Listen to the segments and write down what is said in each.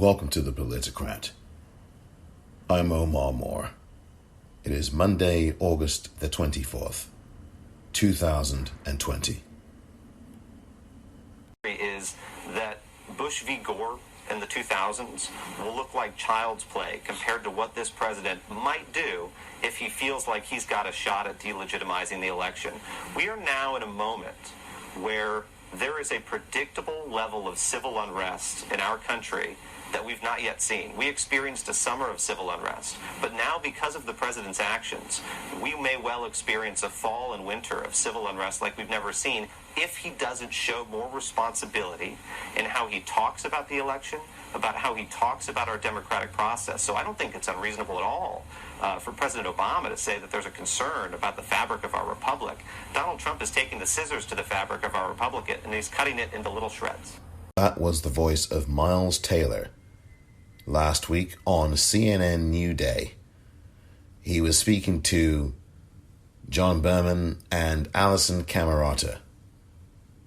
Welcome to the Politicrat. I'm Omar Moore. It is Monday, August the 24th, 2020. Is that Bush v. Gore in the 2000s will look like child's play compared to what this president might do if he feels like he's got a shot at delegitimizing the election. We are now in a moment where there is a predictable level of civil unrest in our country that we've not yet seen. We experienced a summer of civil unrest, but now because of the president's actions, we may well experience a fall and winter of civil unrest like we've never seen if he doesn't show more responsibility in how he talks about the election, about how he talks about our democratic process. So I don't think it's unreasonable at all for President Obama to say that there's a concern about the fabric of our republic. Donald Trump is taking the scissors to the fabric of our republic and he's cutting it into little shreds. That was the voice of Miles Taylor last week on CNN New Day. He was speaking to John Berman and Alison Camerata.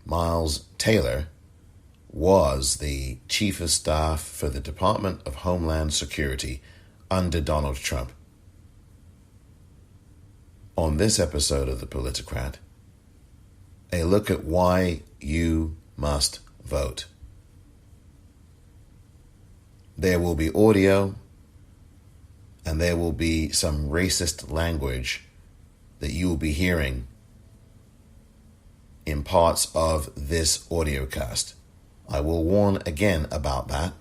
Miles Taylor was the chief of staff for the Department of Homeland Security under Donald Trump. On this episode of The Politicrat, a look at why you must vote. There will be audio and there will be some racist language that you will be hearing in parts of this audiocast. I will warn again about that,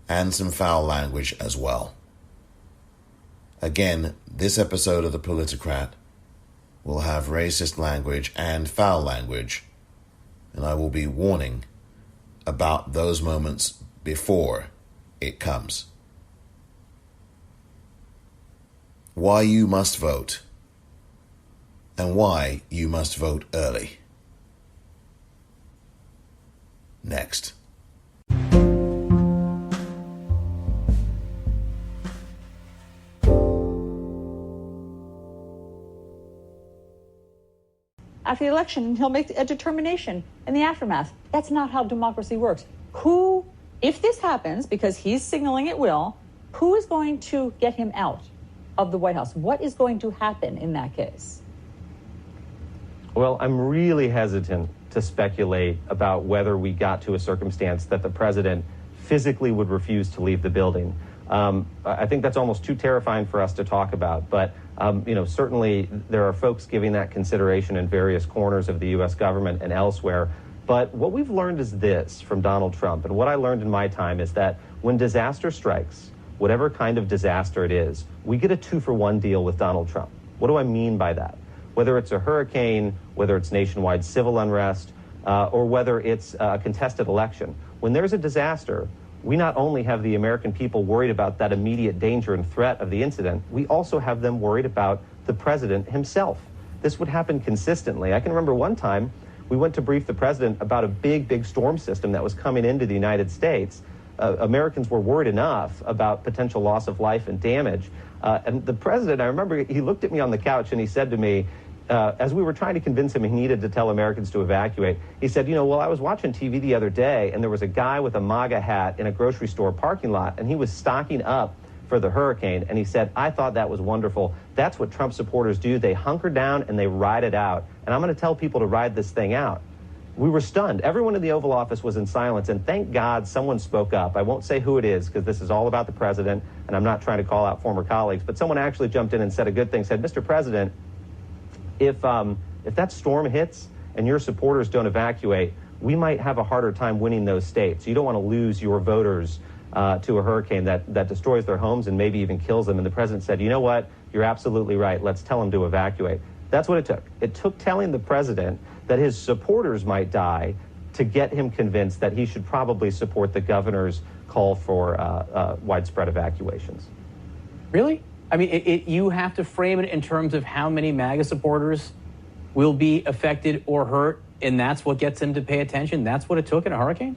and some foul language as well. Again, this episode of The Politicrat will have racist language and foul language, and I will be warning about those moments before it comes. Why you must vote, and why you must vote early. Next. After the election, he'll make a determination in the aftermath. That's not how democracy works. If this happens, because he's signaling it will, who is going to get him out of the White House? What is going to happen in that case? Well, I'm really hesitant to speculate about whether we got to a circumstance that the president physically would refuse to leave the building. I think that's almost too terrifying for us to talk about. But, certainly there are folks giving that consideration in various corners of the U.S. government and elsewhere. But what we've learned is this from Donald Trump, and what I learned in my time is that when disaster strikes, whatever kind of disaster it is, we get a 2-for-1 deal with Donald Trump. What do I mean by that? Whether it's a hurricane, whether it's nationwide civil unrest, or whether it's a contested election. When there's a disaster, we not only have the American people worried about that immediate danger and threat of the incident, we also have them worried about the president himself. This would happen consistently. I can remember one time we went to brief the president about a big storm system that was coming into the United States. Americans were worried enough about potential loss of life and damage. And the president, I remember he looked at me on the couch and he said to me, as we were trying to convince him he needed to tell Americans to evacuate, he said, I was watching TV the other day and there was a guy with a MAGA hat in a grocery store parking lot and he was stocking up for the hurricane. And he said, I thought that was wonderful. That's what Trump supporters do. They hunker down and they ride it out. And I'm going to tell people to ride this thing out. We were stunned. Everyone in the Oval Office was in silence. And thank God someone spoke up. I won't say who it is because this is all about the president. And I'm not trying to call out former colleagues. But someone actually jumped in and said a good thing, said, Mr. President, if that storm hits and your supporters don't evacuate, we might have a harder time winning those states. You don't want to lose your voters to a hurricane that destroys their homes and maybe even kills them. And the president said, you know what? You're absolutely right. Let's tell them to evacuate. That's what it took. It took telling the president that his supporters might die to get him convinced that he should probably support the governor's call for widespread evacuations. Really? I mean, you have to frame it in terms of how many MAGA supporters will be affected or hurt, and that's what gets him to pay attention? That's what it took in a hurricane?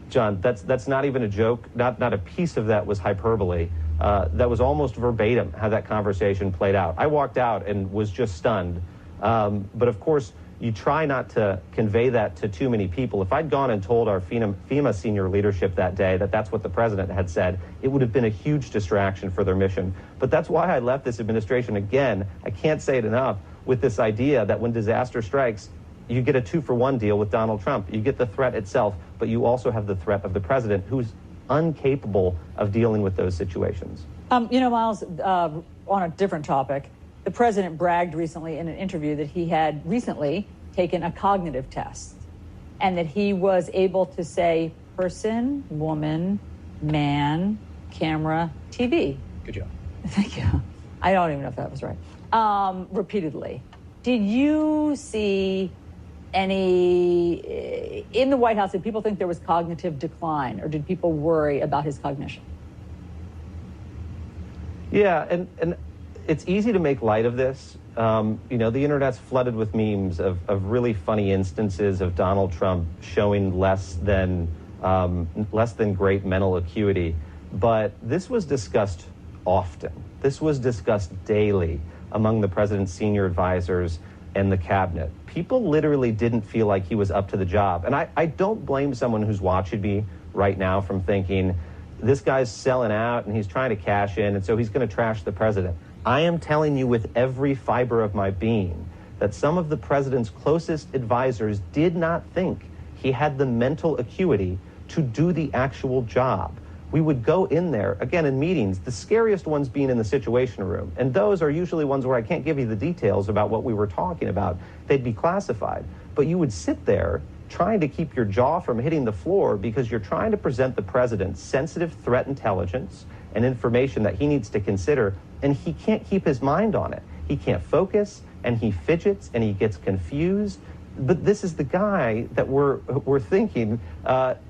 John, that's not even a joke. Not a piece of that was hyperbole. That was almost verbatim how that conversation played out. I walked out and was just stunned. But of course, you try not to convey that to too many people. If I'd gone and told our FEMA senior leadership that day that that's what the president had said, it would have been a huge distraction for their mission. But that's why I left this administration. Again, I can't say it enough, with this idea that when disaster strikes, you get a 2-for-1 deal with Donald Trump. You get the threat itself, but you also have the threat of the president, who's incapable of dealing with those situations. Miles, on a different topic, the president bragged recently in an interview that he had recently taken a cognitive test and that he was able to say person, woman, man, camera, TV. Good job. Thank you. I don't even know if that was right. Repeatedly. Did you see any in the White House? Did people think there was cognitive decline, or did people worry about his cognition? Yeah, and it's easy to make light of this. The internet's flooded with memes of really funny instances of Donald Trump showing less than great mental acuity. But this was discussed often. This was discussed daily among the president's senior advisors and the cabinet. People literally didn't feel like he was up to the job. And I don't blame someone who's watching me right now from thinking, this guy's selling out and he's trying to cash in, and so he's going to trash the president. I am telling you with every fiber of my being that some of the president's closest advisors did not think he had the mental acuity to do the actual job. We would go in there, again, in meetings, the scariest ones being in the Situation Room. And those are usually ones where I can't give you the details about what we were talking about. They'd be classified. But you would sit there trying to keep your jaw from hitting the floor because you're trying to present the president sensitive threat intelligence and information that he needs to consider, and he can't keep his mind on it. He can't focus, and he fidgets, and he gets confused. But this is the guy that we're thinking,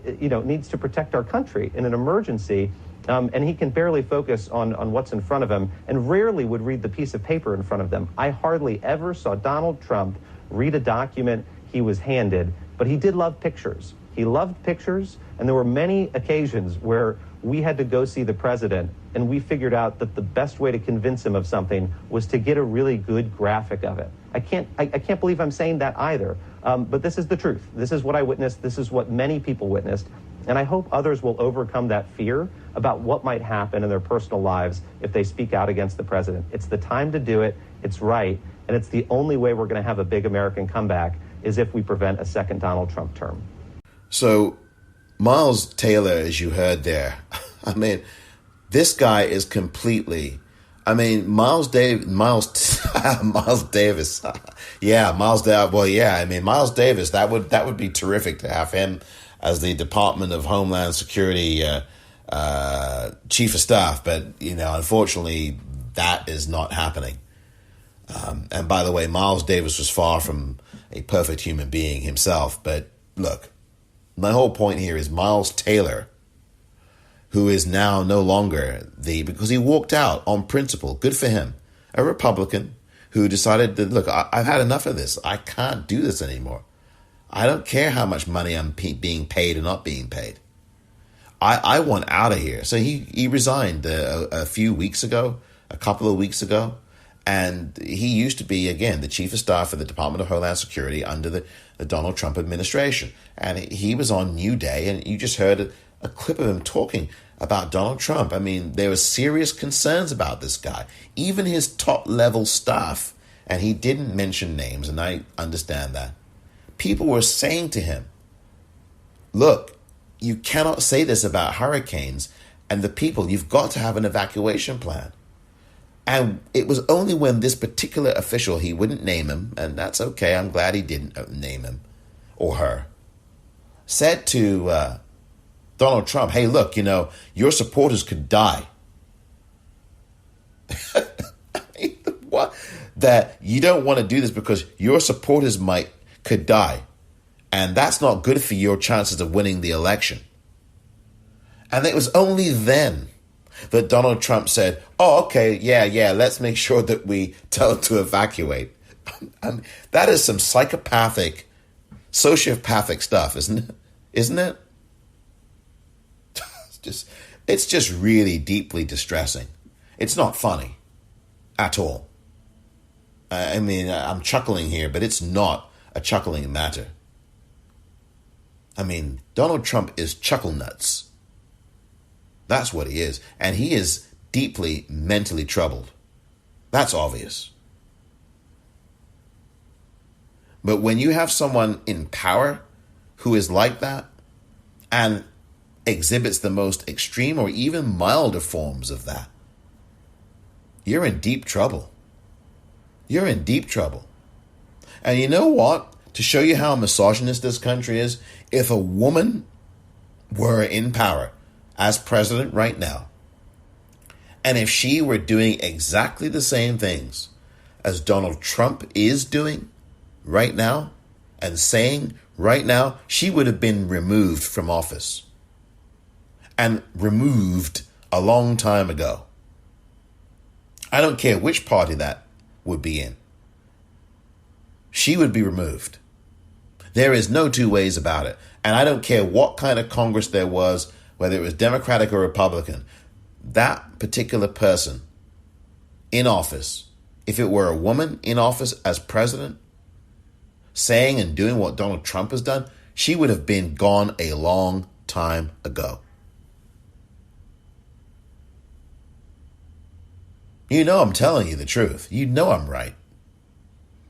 needs to protect our country in an emergency, and he can barely focus on what's in front of him and rarely would read the piece of paper in front of them. I hardly ever saw Donald Trump read a document he was handed, but he did love pictures. He loved pictures, and there were many occasions where we had to go see the president, and we figured out that the best way to convince him of something was to get a really good graphic of it. I can't believe I'm saying that either, but this is the truth. This is what I witnessed. This is what many people witnessed, and I hope others will overcome that fear about what might happen in their personal lives if they speak out against the president. It's the time to do it. It's right, and it's the only way we're going to have a big American comeback is if we prevent a second Donald Trump term. So, Miles Taylor, as you heard there, I mean, this guy is completely, Miles Davis, yeah, Miles Davis, well, yeah, Miles Davis, that would be terrific to have him as the Department of Homeland Security Chief of Staff, but, unfortunately, that is not happening. And by the way, Miles Davis was far from a perfect human being himself, but look, my whole point here is Miles Taylor, who is now no longer because he walked out on principle, good for him, a Republican who decided that, look, I've had enough of this. I can't do this anymore. I don't care how much money I'm being paid or not being paid. I want out of here. So he resigned a couple of weeks ago. And he used to be, again, the chief of staff for the Department of Homeland Security under the Donald Trump administration. And he was on New Day, and you just heard a clip of him talking about Donald Trump. There were serious concerns about this guy, even his top-level staff. And he didn't mention names, and I understand that. People were saying to him, look, you cannot say this about hurricanes and the people. You've got to have an evacuation plan. And it was only when this particular official, he wouldn't name him, and that's okay, I'm glad he didn't name him or her, said to Donald Trump, hey, look, your supporters could die. What? That you don't want to do this because your supporters could die. And that's not good for your chances of winning the election. And it was only then that Donald Trump said, oh, okay, yeah, let's make sure that we tell them to evacuate. And that is some sociopathic stuff, isn't it? It's just really deeply distressing. It's not funny at all. I'm chuckling here, but it's not a chuckling matter. I mean, Donald Trump is chuckle nuts. That's what he is. And he is deeply mentally troubled. That's obvious. But when you have someone in power who is like that and exhibits the most extreme or even milder forms of that, you're in deep trouble. You're in deep trouble. And you know what? To show you how misogynist this country is, if a woman were in power as president right now, and if she were doing exactly the same things as Donald Trump is doing right now and saying right now, she would have been removed from office. And removed a long time ago. I don't care which party that would be in. She would be removed. There is no two ways about it. And I don't care what kind of Congress there was, whether it was Democratic or Republican. That particular person in office, if it were a woman in office as president, saying and doing what Donald Trump has done, she would have been gone a long time ago. You know I'm telling you the truth. You know I'm right.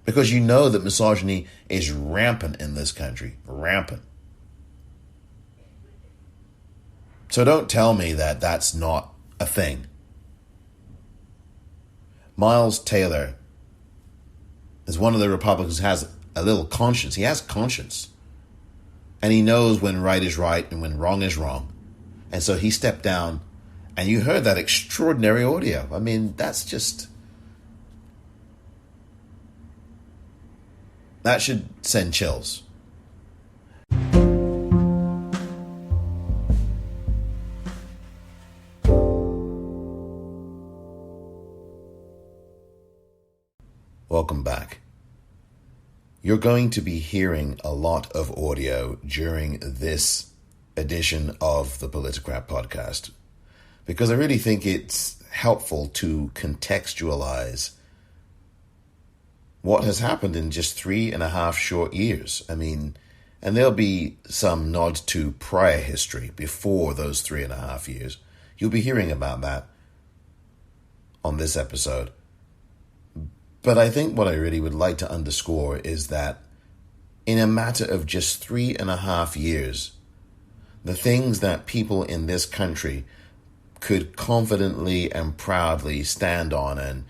Because you know that misogyny is rampant in this country. Rampant. So don't tell me that that's not a thing. Miles Taylor is one of the Republicans who has a little conscience. He has conscience. And he knows when right is right and when wrong is wrong. And so he stepped down. And you heard that extraordinary audio. I mean, that's just... that should send chills. Welcome back. You're going to be hearing a lot of audio during this edition of the Politicrat podcast, because I really think it's helpful to contextualize what has happened in just 3.5 short years. I mean, and there'll be some nods to prior history before those 3.5 years. You'll be hearing about that on this episode. But I think what I really would like to underscore is that in a matter of just 3.5 years, the things that people in this country could confidently and proudly stand on and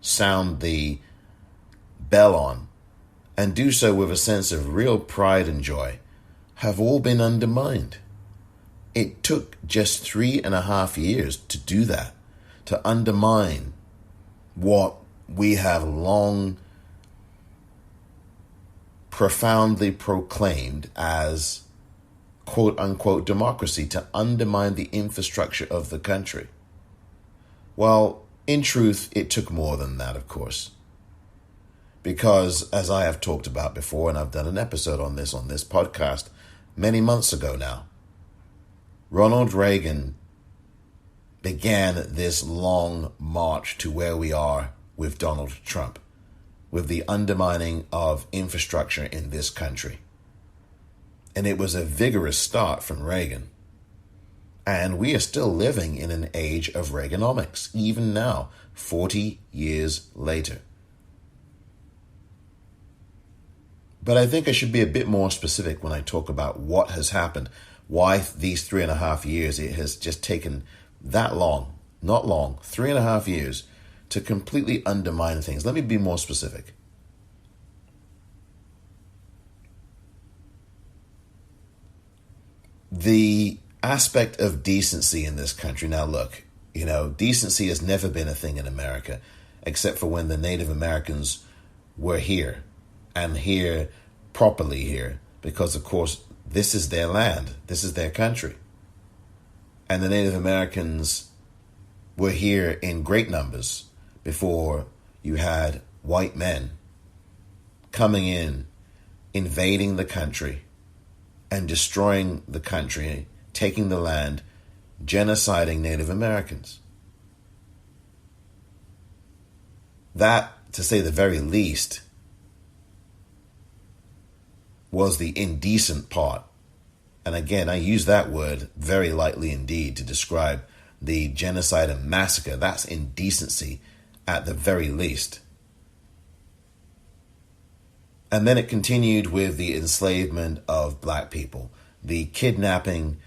sound the bell on, and do so with a sense of real pride and joy, have all been undermined. It took just 3.5 years to do that, to undermine what we have long profoundly proclaimed as quote-unquote democracy, to undermine the infrastructure of the country. Well, in truth, it took more than that, of course. Because, as I have talked about before, and I've done an episode on this podcast many months ago now, Ronald Reagan began this long march to where we are with Donald Trump, with the undermining of infrastructure in this country. And it was a vigorous start from Reagan. And we are still living in an age of Reaganomics, even now, 40 years later. But I think I should be a bit more specific when I talk about what has happened, why these 3.5 years, it has just taken that long, not long, 3.5 years to completely undermine things. Let me be more specific. The aspect of decency in this country. Now look, decency has never been a thing in America, except for when the Native Americans were here, and here properly here, because of course this is their land, this is their country. And the Native Americans were here in great numbers before you had white men coming in, invading the country and destroying the country, taking the land, genociding Native Americans. That, to say the very least, was the indecent part. And again, I use that word very lightly indeed to describe the genocide and massacre. That's indecency at the very least. And then it continued with the enslavement of black people, the kidnapping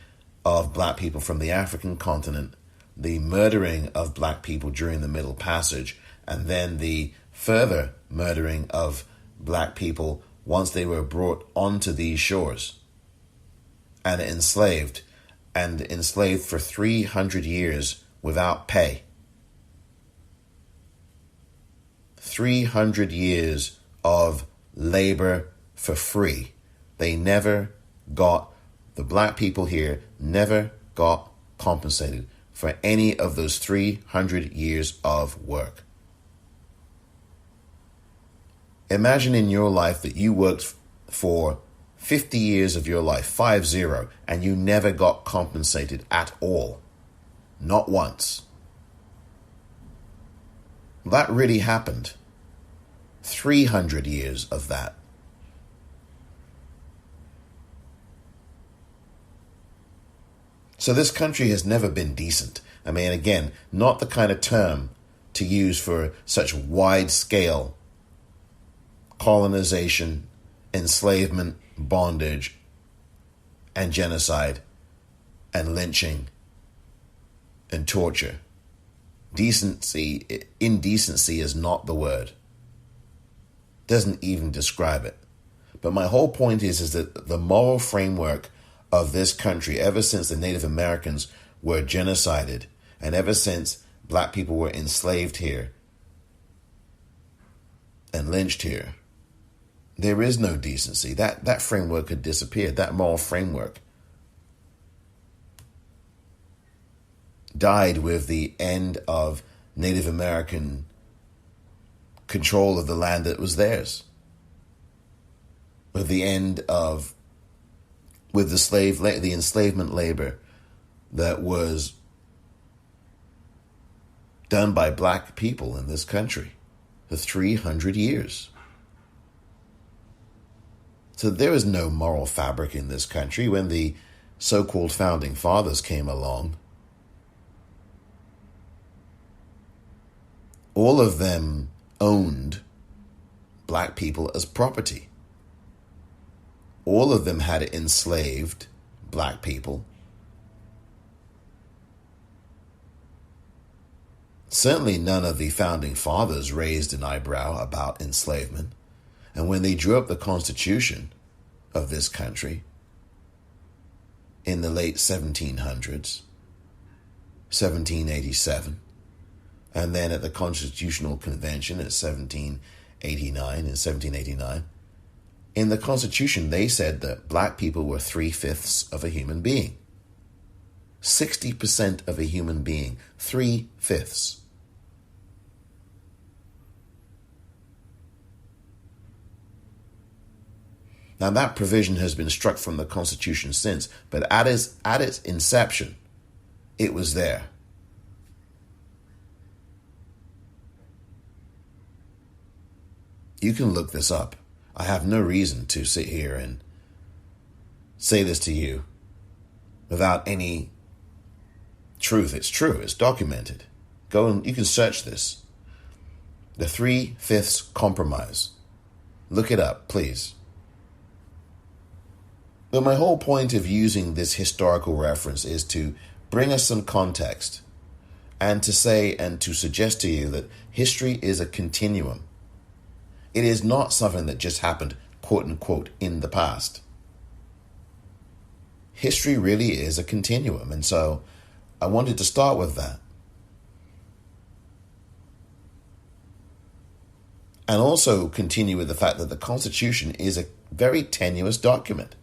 of black people from the African continent, the murdering of black people during the Middle Passage, and then the further murdering of black people once they were brought onto these shores and enslaved for 300 years without pay. 300 years of labor for free. The black people here never got compensated for any of those 300 years of work. Imagine in your life that you worked for 50 years of your life, 50, and you never got compensated at all. Not once. That really happened. 300 years of that. So this country has never been decent. I mean, again, not the kind of term to use for such wide-scale colonization, enslavement, bondage, and genocide, and lynching, and torture. Indecency is not the word. Doesn't even describe it. But my whole point is that the moral framework of this country, ever since the Native Americans were genocided, and ever since black people were enslaved here and lynched here, there is no decency. That framework had disappeared. That moral framework died with the end of Native American control of the land that was theirs. With the enslavement labor that was done by black people in this country for 300 years. So there is no moral fabric in this country. When the so-called founding fathers came along, all of them owned black people as property. All of them had enslaved black people. Certainly none of the founding fathers raised an eyebrow about enslavement. And when they drew up the Constitution of this country in the late 1700s, 1787, and then at the Constitutional Convention in 1789, in the Constitution they said that black people were 3/5 of a human being. 60% of a human being, 3/5. Now that provision has been struck from the Constitution since, but at its inception, it was there. You can look this up. I have no reason to sit here and say this to you without any truth. It's true. It's documented. Go and you can search this. The 3/5 compromise. Look it up, please. But my whole point of using this historical reference is to bring us some context and to say and to suggest to you that history is a continuum. It is not something that just happened, quote unquote, in the past. History really is a continuum, and so I wanted to start with that. And also continue with the fact that the Constitution is a very tenuous document.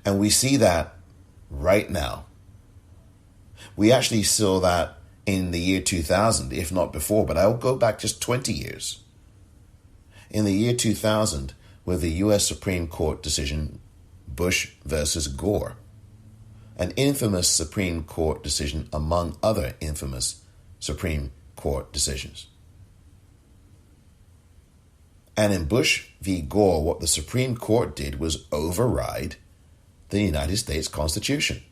And we see that right now. We actually saw that in the year 2000, if not before, but I'll go back just 20 years. In the year 2000, with the U.S. Supreme Court decision, Bush versus Gore, an infamous Supreme Court decision among other infamous Supreme Court decisions. And in Bush v. Gore, what the Supreme Court did was override the United States Constitution.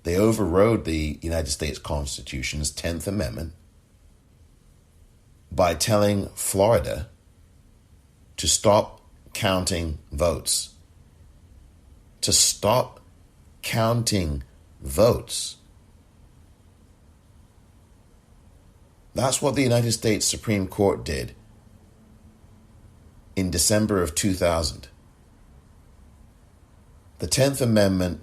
They overrode the United States Constitution's 10th Amendment by telling Florida to stop counting votes. To stop counting votes. That's what the United States Supreme Court did in December of 2000. The 10th Amendment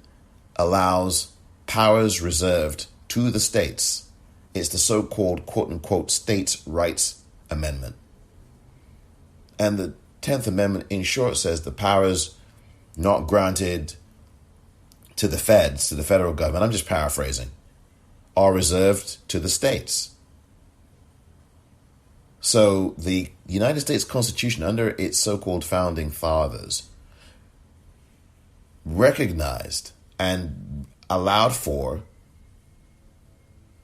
allows powers reserved to the states. It's the so-called quote-unquote states' rights amendment. And the 10th Amendment, in short, says the powers not granted to the feds, to the federal government, I'm just paraphrasing, are reserved to the states. So the United States Constitution, under its so-called founding fathers, recognized and allowed for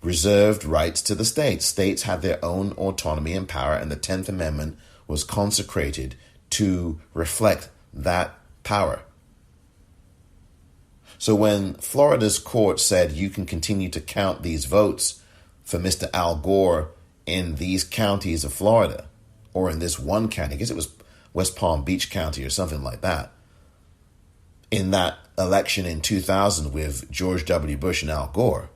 reserved rights to the states. States had their own autonomy and power, and the 10th Amendment was consecrated to reflect that power. So when Florida's court said you can continue to count these votes for Mr. Al Gore in these counties of Florida, or in this one county, I guess it was West Palm Beach County or something like that, in that election in 2000 with George W. Bush and Al Gore,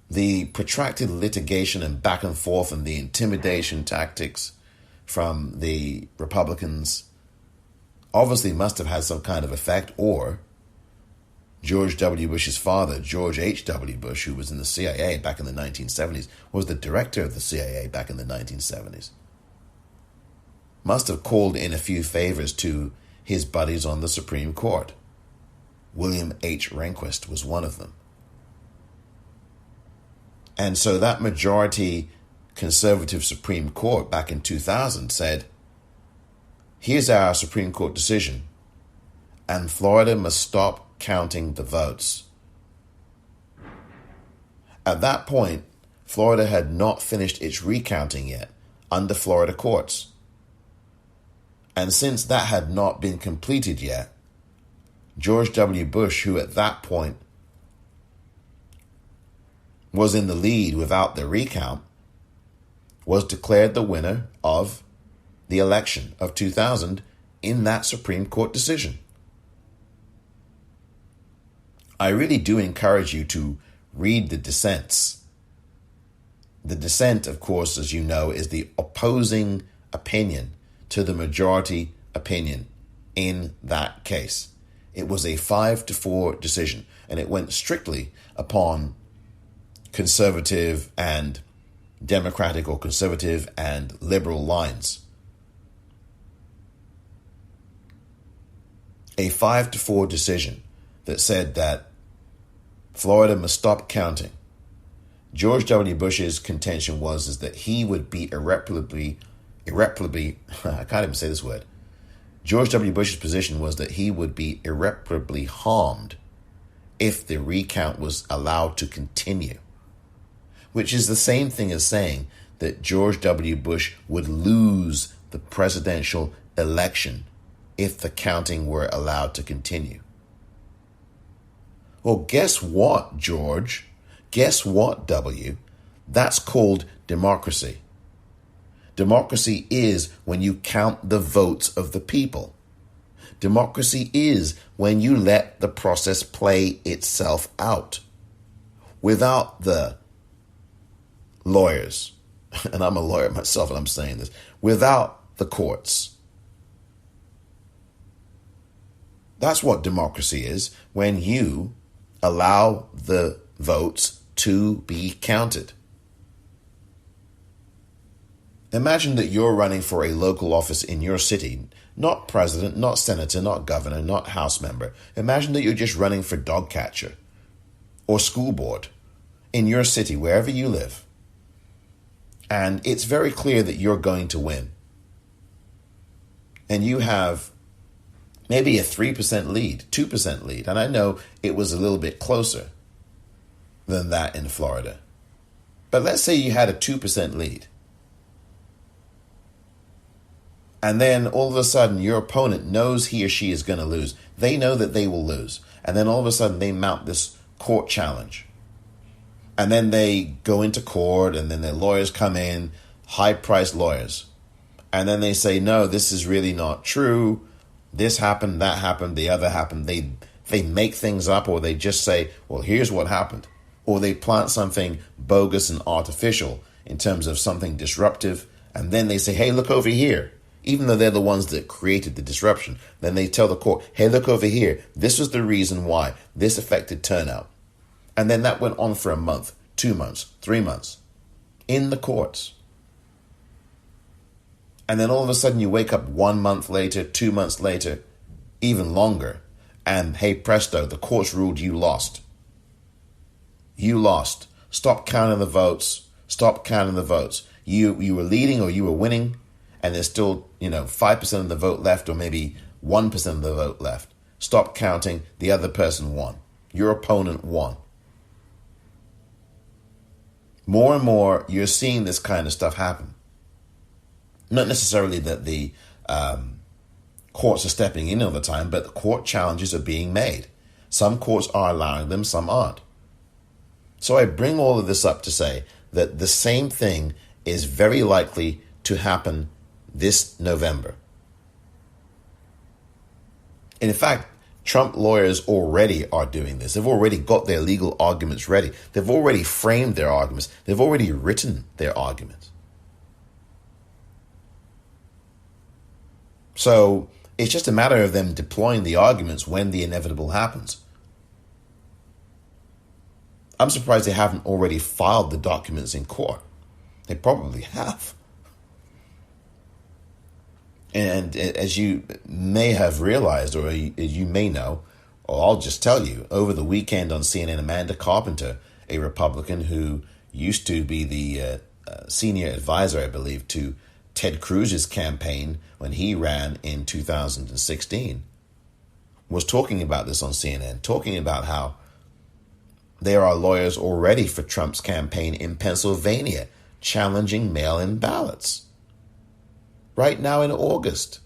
the protracted litigation and back and forth and the intimidation tactics from the Republicans obviously must have had some kind of effect, or George W. Bush's father, George H.W. Bush, who was in the CIA back in the 1970s, was the director of the CIA back in the 1970s, must have called in a few favors to his buddies on the Supreme Court. William H. Rehnquist was one of them. And so that majority conservative Supreme Court back in 2000 said, here's our Supreme Court decision, and Florida must stop counting the votes. At that point, Florida had not finished its recounting yet under Florida courts. And since that had not been completed yet, George W. Bush, who at that point was in the lead without the recount, was declared the winner of the election of 2000 in that Supreme Court decision. I really do encourage you to read the dissents. The dissent, of course, as you know, is the opposing opinion to the majority opinion in that case. It was a 5-4 decision, and it went strictly upon conservative and democratic, or conservative and liberal lines. A 5-4 decision that said that Florida must stop counting. George W. Bush's contention was that he would be irreparably, I can't even say this word. George W. Bush's position was that he would be irreparably harmed if the recount was allowed to continue, which is the same thing as saying that George W. Bush would lose the presidential election if the counting were allowed to continue. Well, guess what, George? Guess what, W? That's called democracy. Democracy is when you count the votes of the people. Democracy is when you let the process play itself out without the lawyers, and I'm a lawyer myself and I'm saying this, without the courts. That's what democracy is, when you allow the votes to be counted. Imagine that you're running for a local office in your city, not president, not senator, not governor, not house member. Imagine that you're just running for dog catcher or school board in your city, wherever you live. And it's very clear that you're going to win. And you have maybe a 3% lead, 2% lead. And I know it was a little bit closer than that in Florida. But let's say you had a 2% lead. And then all of a sudden, your opponent knows he or she is going to lose. They know that they will lose. And then all of a sudden, they mount this court challenge. And then they go into court, and then their lawyers come in, high-priced lawyers. And then they say, no, this is really not true. This happened, that happened, the other happened. They make things up, or they just say, well, here's what happened. Or they plant something bogus and artificial in terms of something disruptive. And then they say, hey, look over here. Even though they're the ones that created the disruption, then they tell the court, hey, look over here. This was the reason why this affected turnout. And then that went on for a month, 2 months, 3 months in the courts. And then all of a sudden you wake up 1 month later, 2 months later, even longer. And hey, presto, the courts ruled you lost. You lost. Stop counting the votes. Stop counting the votes. You were leading or you were winning. And there's still, 5% of the vote left, or maybe 1% of the vote left. Stop counting. The other person won. Your opponent won. More and more, you're seeing this kind of stuff happen. Not necessarily that the courts are stepping in all the time, but the court challenges are being made. Some courts are allowing them, some aren't. So I bring all of this up to say that the same thing is very likely to happen this November. And in fact, Trump lawyers already are doing this. They've already got their legal arguments ready. They've already framed their arguments. They've already written their arguments. So it's just a matter of them deploying the arguments when the inevitable happens. I'm surprised they haven't already filed the documents in court. They probably have. And as you may have realized, or you may know, or I'll just tell you, over the weekend on CNN, Amanda Carpenter, a Republican who used to be the senior advisor, I believe, to Ted Cruz's campaign when he ran in 2016, was talking about this on CNN, talking about how there are lawyers already for Trump's campaign in Pennsylvania challenging mail-in ballots. Right now in August,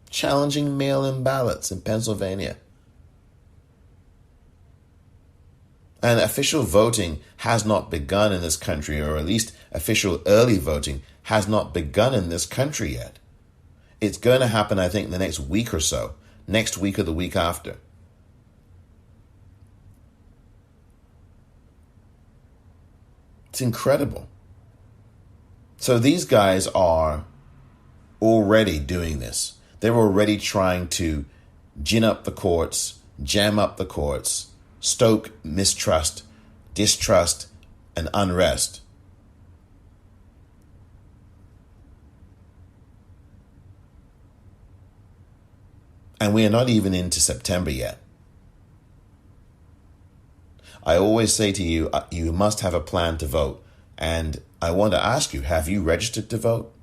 challenging mail-in ballots in Pennsylvania. And official voting has not begun in this country, or at least official early voting has not begun in this country yet. It's going to happen, I think, in the next week or so, next week or the week after. It's incredible. So these guys are already doing this. They're already trying to gin up the courts, jam up the courts, stoke mistrust, distrust, and unrest. And we are not even into September yet. I always say to you, you must have a plan to vote. And I want to ask you, have you registered to vote?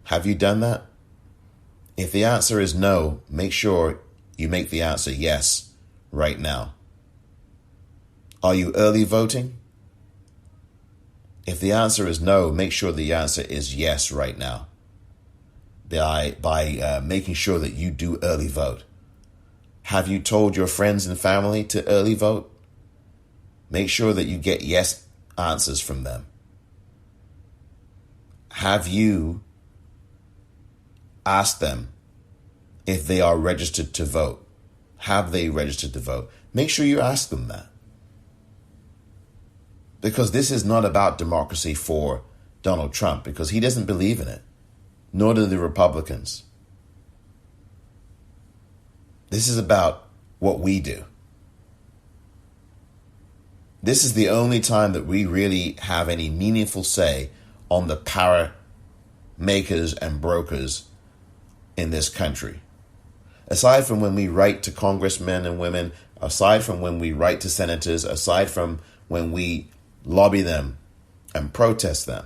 Have you done that? If the answer is no, make sure you make the answer yes right now. Are you early voting? If the answer is no, make sure the answer is yes right now. By making sure that you do early vote. Have you told your friends and family to early vote? Make sure that you get yes answers from them. Have you asked them if they are registered to vote? Have they registered to vote? Make sure you ask them that. Because this is not about democracy for Donald Trump, because he doesn't believe in it, nor do the Republicans. This is about what we do. This is the only time that we really have any meaningful say on the power makers and brokers in this country. Aside from when we write to congressmen and women, aside from when we write to senators, aside from when we lobby them and protest them.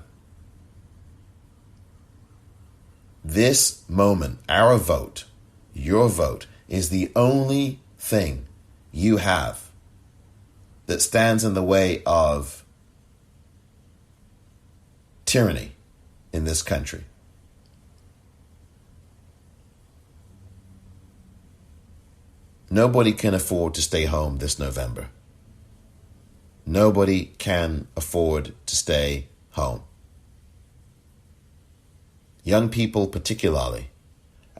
This moment, our vote, your vote, is the only thing you have that stands in the way of tyranny in this country. Nobody can afford to stay home this November. Nobody can afford to stay home. Young people particularly.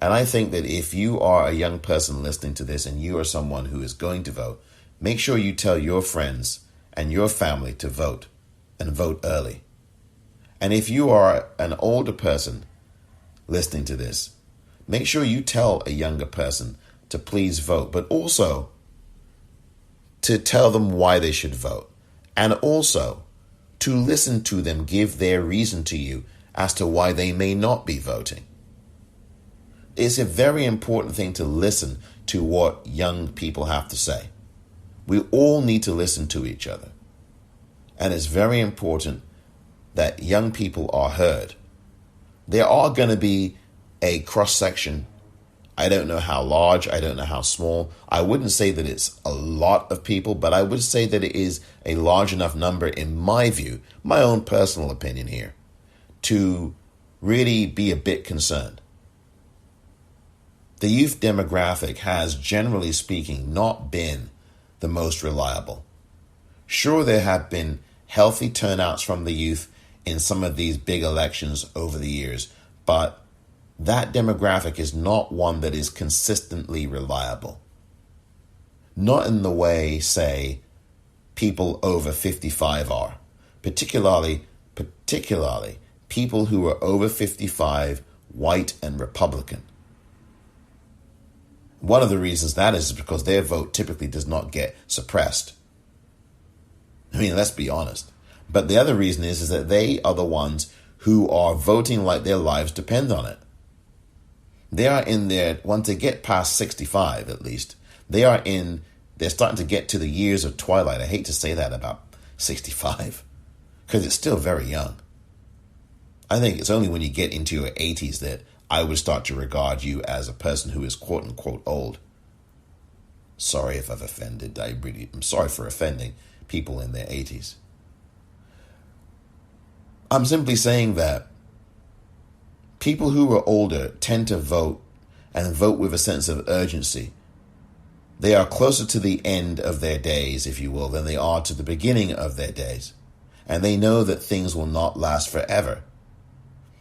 And I think that if you are a young person listening to this and you are someone who is going to vote, make sure you tell your friends and your family to vote and vote early. And if you are an older person listening to this, make sure you tell a younger person to please vote, but also to tell them why they should vote, and also to listen to them give their reason to you as to why they may not be voting. It's a very important thing to listen to what young people have to say. We all need to listen to each other. And it's very important that young people are heard. There are going to be a cross-section. I don't know how large, I don't know how small. I wouldn't say that it's a lot of people, but I would say that it is a large enough number, in my view, my own personal opinion here, to really be a bit concerned. The youth demographic has, generally speaking, not been the most reliable. Sure, there have been healthy turnouts from the youth in some of these big elections over the years, but that demographic is not one that is consistently reliable. Not in the way, say, people over 55 are, particularly people who are over 55, white and Republican. One of the reasons that is because their vote typically does not get suppressed. I mean, let's be honest. But the other reason is that they are the ones who are voting like their lives depend on it. They are in their, once they get past 65 at least, they're starting to get to the years of twilight. I hate to say that about 65 because it's still very young. I think it's only when you get into your 80s that I would start to regard you as a person who is quote unquote old. Sorry if I've offended. I'm sorry for offending people in their 80s. I'm simply saying that people who are older tend to vote and vote with a sense of urgency. They are closer to the end of their days, if you will, than they are to the beginning of their days. And they know that things will not last forever.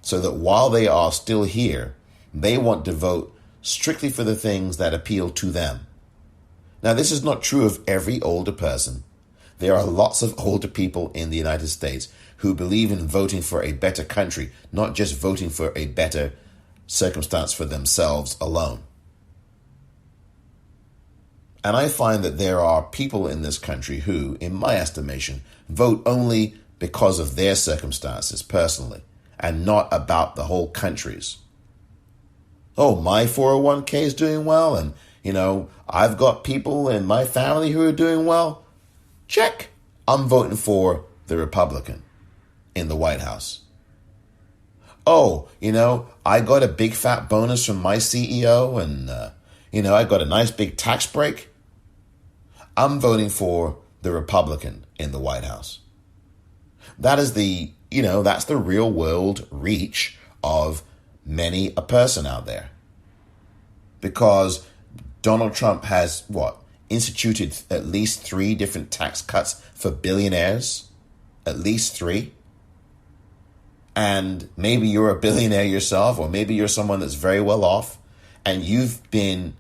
So that while they are still here, they want to vote strictly for the things that appeal to them. Now, this is not true of every older person. There are lots of older people in the United States who believe in voting for a better country, not just voting for a better circumstance for themselves alone. And I find that there are people in this country who, in my estimation, vote only because of their circumstances personally, and not about the whole country's. Oh, my 401k is doing well, and, I've got people in my family who are doing well. Check. I'm voting for the Republican in the White House. Oh, I got a big fat bonus from my CEO, and, I got a nice big tax break. I'm voting for the Republican in the White House. That is that's the real world reach of many a person out there. Because Donald Trump has, instituted at least 3 different tax cuts for billionaires? At least 3? And maybe you're a billionaire yourself, or maybe you're someone that's very well off, and you've been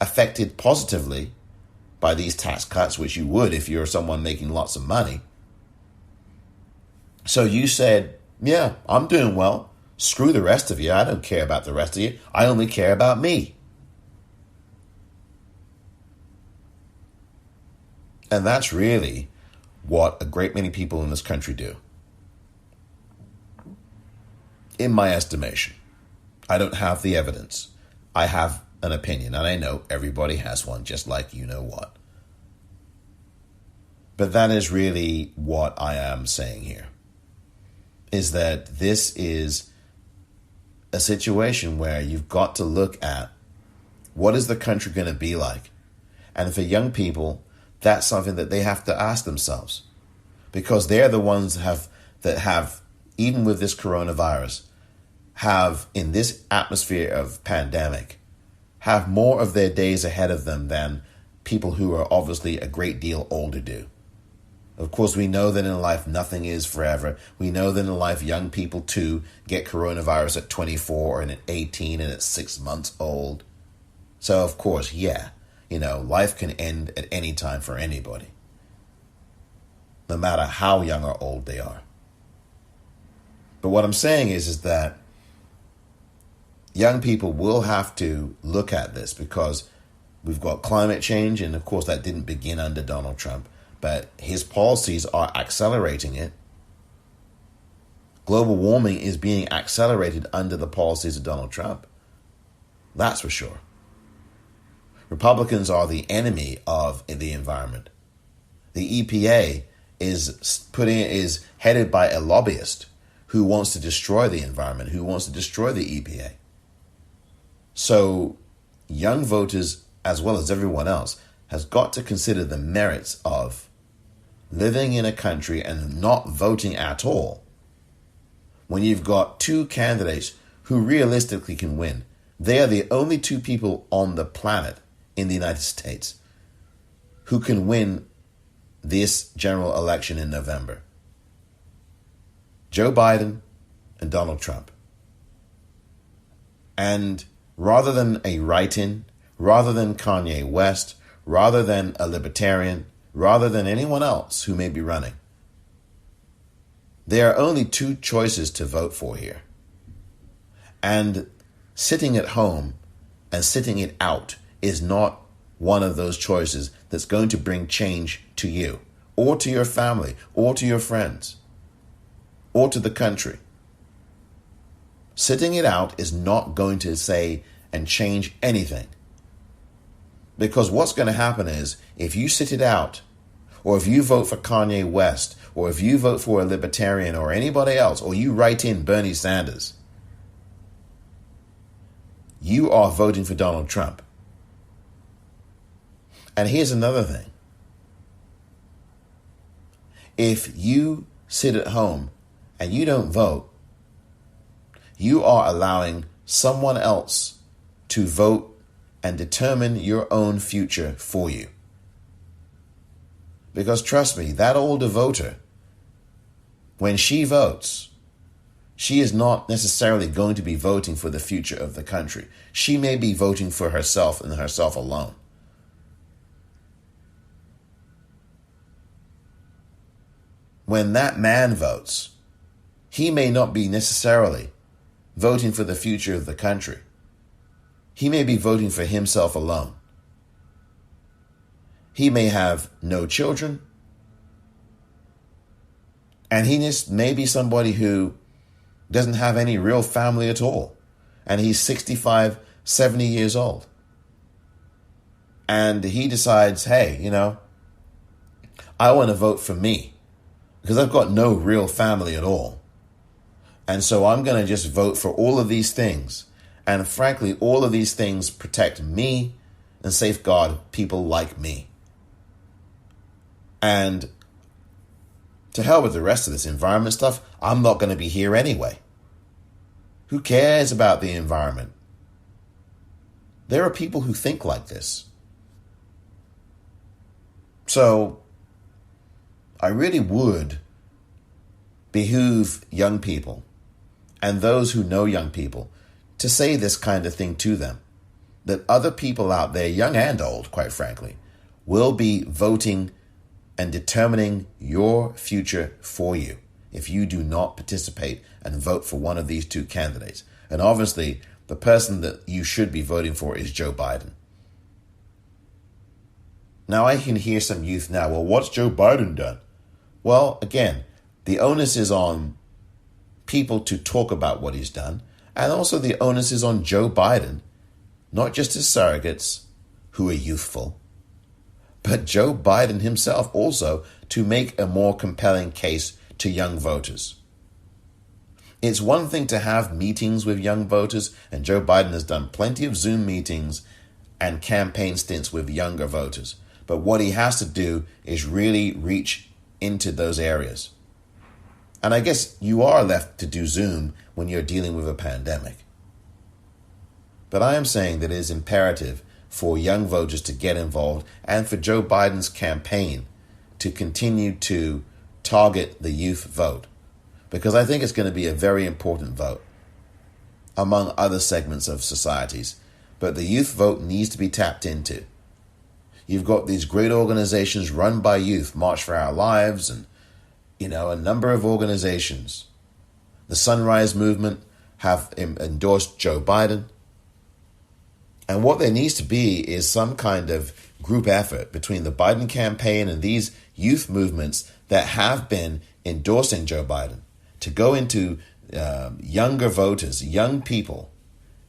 affected positively by these tax cuts, which you would if you're someone making lots of money. So you said, yeah, I'm doing well. Screw the rest of you. I don't care about the rest of you. I only care about me. And that's really what a great many people in this country do. In my estimation. I don't have the evidence. I have an opinion, and I know everybody has one, just like you know what. But that is really what I am saying here. Is that this is a situation where you've got to look at what is the country going to be like. And for young people, that's something that they have to ask themselves. Because they're the ones that have, even with this coronavirus, have, in this atmosphere of pandemic, have more of their days ahead of them than people who are obviously a great deal older do. Of course, we know that in life nothing is forever. We know that in life young people too get coronavirus at 24 and at 18 and at 6 months old. So of course, yeah, life can end at any time for anybody, no matter how young or old they are. But what I'm saying is that young people will have to look at this because we've got climate change, and of course that didn't begin under Donald Trump, but his policies are accelerating it. Global warming is being accelerated under the policies of Donald Trump. That's for sure. Republicans are the enemy of the environment. The EPA is headed by a lobbyist who wants to destroy the environment, who wants to destroy the EPA. So young voters, as well as everyone else, has got to consider the merits of living in a country and not voting at all when you've got two candidates who realistically can win. They are the only two people on the planet in the United States who can win this general election in November. Joe Biden and Donald Trump. And rather than a write-in, rather than Kanye West, rather than a libertarian, rather than anyone else who may be running, there are only two choices to vote for here. And sitting at home and sitting it out is not one of those choices that's going to bring change to you, or to your family, or to your friends, or to the country. Sitting it out is not going to say and change anything. Because what's going to happen is, if you sit it out, or if you vote for Kanye West, or if you vote for a libertarian or anybody else, or you write in Bernie Sanders, you are voting for Donald Trump. And here's another thing. If you sit at home and you don't vote, you are allowing someone else to vote and determine your own future for you. Because trust me, that older voter, when she votes, she is not necessarily going to be voting for the future of the country. She may be voting for herself and herself alone. When that man votes, he may not be necessarily voting for the future of the country. He may be voting for himself alone. He may have no children. And he may be somebody who doesn't have any real family at all. And he's 65, 70 years old. And he decides, hey, I want to vote for me because I've got no real family at all. And so I'm going to just vote for all of these things. And frankly, all of these things protect me and safeguard people like me. And to hell with the rest of this environment stuff, I'm not going to be here anyway. Who cares about the environment? There are people who think like this. So I really would behoove young people and those who know young people to say this kind of thing to them. That other people out there, young and old, quite frankly, will be voting and determining your future for you if you do not participate and vote for one of these two candidates. And obviously, the person that you should be voting for is Joe Biden. Now, I can hear some youth now, well, what's Joe Biden done? Well, again, the onus is on people to talk about what he's done, and also the onus is on Joe Biden, not just his surrogates, who are youthful, but Joe Biden himself also to make a more compelling case to young voters. It's one thing to have meetings with young voters, and Joe Biden has done plenty of Zoom meetings and campaign stints with younger voters. But what he has to do is really reach into those areas And I guess you are left to do Zoom when you're dealing with a pandemic. But I am saying that it is imperative for young voters to get involved and for Joe Biden's campaign to continue to target the youth vote. Because I think it's going to be a very important vote among other segments of societies. But the youth vote needs to be tapped into. You've got these great organizations run by youth, March for Our Lives, and, a number of organizations. The Sunrise Movement have endorsed Joe Biden. And what there needs to be is some kind of group effort between the Biden campaign and these youth movements that have been endorsing Joe Biden to go into younger voters, young people,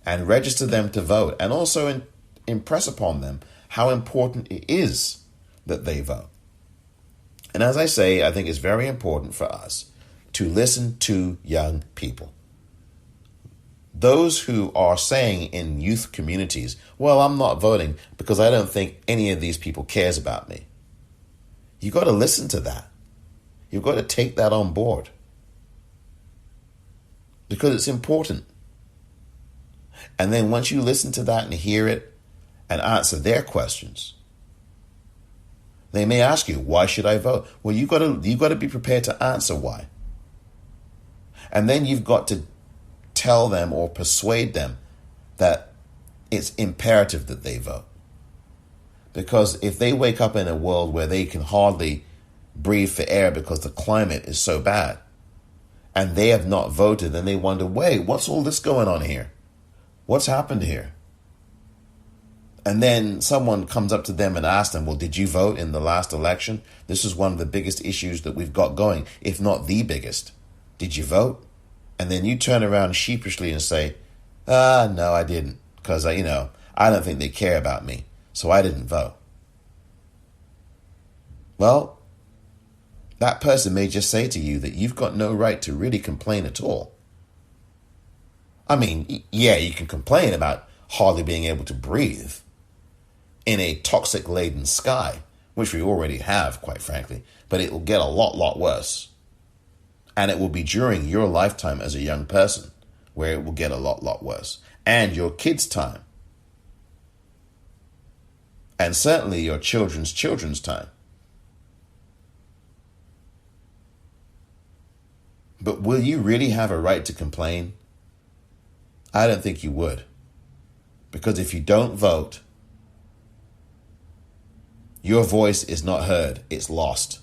and register them to vote, and also impress upon them how important it is that they vote. And as I say, I think it's very important for us to listen to young people. Those who are saying in youth communities, well, I'm not voting because I don't think any of these people cares about me. You've got to listen to that. You've got to take that on board. Because it's important. And then once you listen to that and hear it and answer their questions, they may ask you, why should I vote? Well, you've got to be prepared to answer why. And then you've got to tell them or persuade them that it's imperative that they vote. Because if they wake up in a world where they can hardly breathe for air because the climate is so bad, and they have not voted, then they wonder, wait, what's all this going on here? What's happened here? And then someone comes up to them and asks them, well, did you vote in the last election? This is one of the biggest issues that we've got going, if not the biggest. Did you vote? And then you turn around sheepishly and say, no, I didn't, because I don't think they care about me, so I didn't vote. Well, that person may just say to you that you've got no right to really complain at all. I mean, yeah, you can complain about hardly being able to breathe in a toxic-laden sky, which we already have, quite frankly, but it will get a lot worse. And it will be during your lifetime as a young person where it will get a lot worse. And your kids' time. And certainly your children's time. But will you really have a right to complain? I don't think you would. Because if you don't vote, your voice is not heard, it's lost.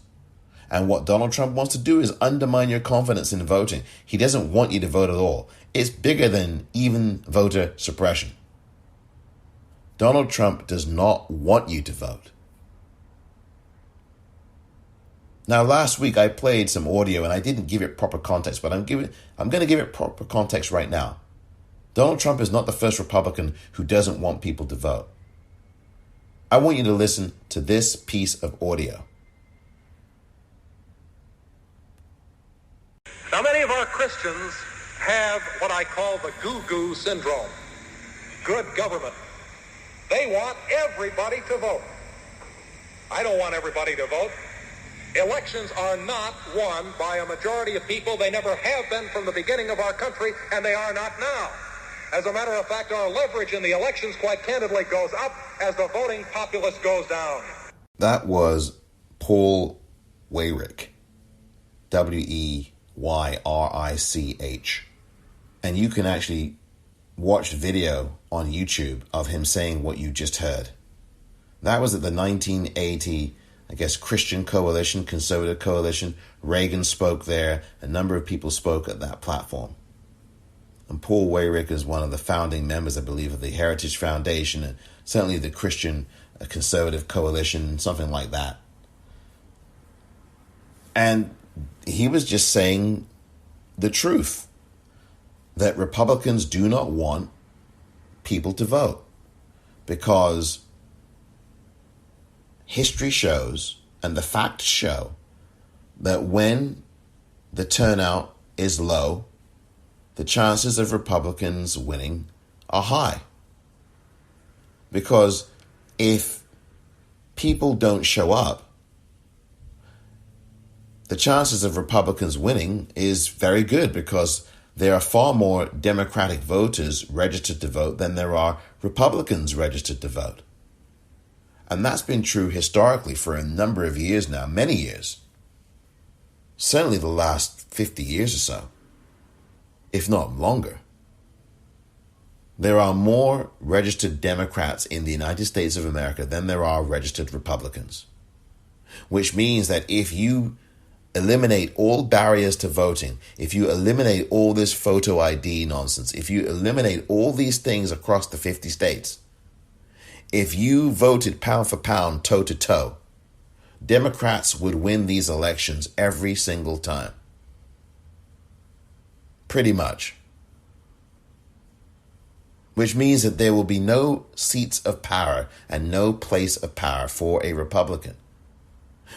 And what Donald Trump wants to do is undermine your confidence in voting. He doesn't want you to vote at all. It's bigger than even voter suppression. Donald Trump does not want you to vote. Now, last week I played some audio and I didn't give it proper context, but I'm going to give it proper context right now. Donald Trump is not the first Republican who doesn't want people to vote. I want you to listen to this piece of audio. Now, many of our Christians have what I call the goo-goo syndrome. Good government. They want everybody to vote. I don't want everybody to vote. Elections are not won by a majority of people. They never have been from the beginning of our country, and they are not now. As a matter of fact, our leverage in the elections, quite candidly, goes up as the voting populace goes down. That was Paul Weyrich, Weyrich. And you can actually watch video on YouTube of him saying what you just heard. That was at the 1980, Christian Coalition, Conservative Coalition. Reagan spoke there. A number of people spoke at that platform. And Paul Weyrich is one of the founding members, I believe, of the Heritage Foundation and certainly the Christian Conservative Coalition, something like that. And he was just saying the truth, that Republicans do not want people to vote because history shows and the facts show that when the turnout is low, the chances of Republicans winning are high. Because if people don't show up, the chances of Republicans winning is very good because there are far more Democratic voters registered to vote than there are Republicans registered to vote. And that's been true historically for a number of years now, many years. Certainly the last 50 years or so, if not longer. There are more registered Democrats in the United States of America than there are registered Republicans. Which means that if you eliminate all barriers to voting, if you eliminate all this photo ID nonsense, if you eliminate all these things across the 50 states, if you voted pound for pound, toe to toe, Democrats would win these elections every single time. Pretty much. Which means that there will be no seats of power and no place of power for a Republican.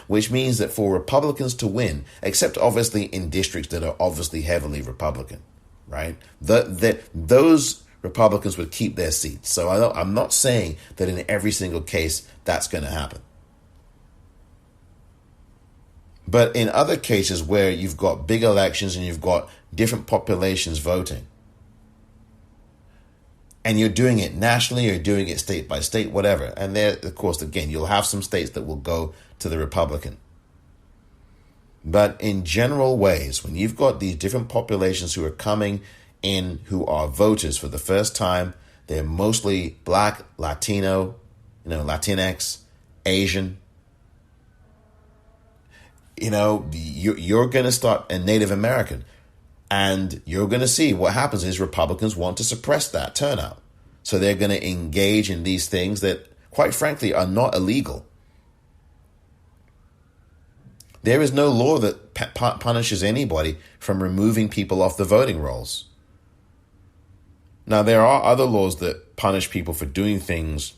Which means that for Republicans to win, except obviously in districts that are obviously heavily Republican, right? Those Republicans would keep their seats. So I'm not saying that in every single case that's going to happen. But in other cases where you've got big elections and you've got different populations voting, and you're doing it nationally, you're doing it state by state, whatever. And there, of course, again, you'll have some states that will go to the Republican. But in general ways, when you've got these different populations who are coming in, who are voters for the first time, they're mostly Black, Latino, Latinx, Asian. You're going to start a Native American. And you're going to see what happens is Republicans want to suppress that turnout. So they're going to engage in these things that, quite frankly, are not illegal. There is no law that punishes anybody from removing people off the voting rolls. Now, there are other laws that punish people for doing things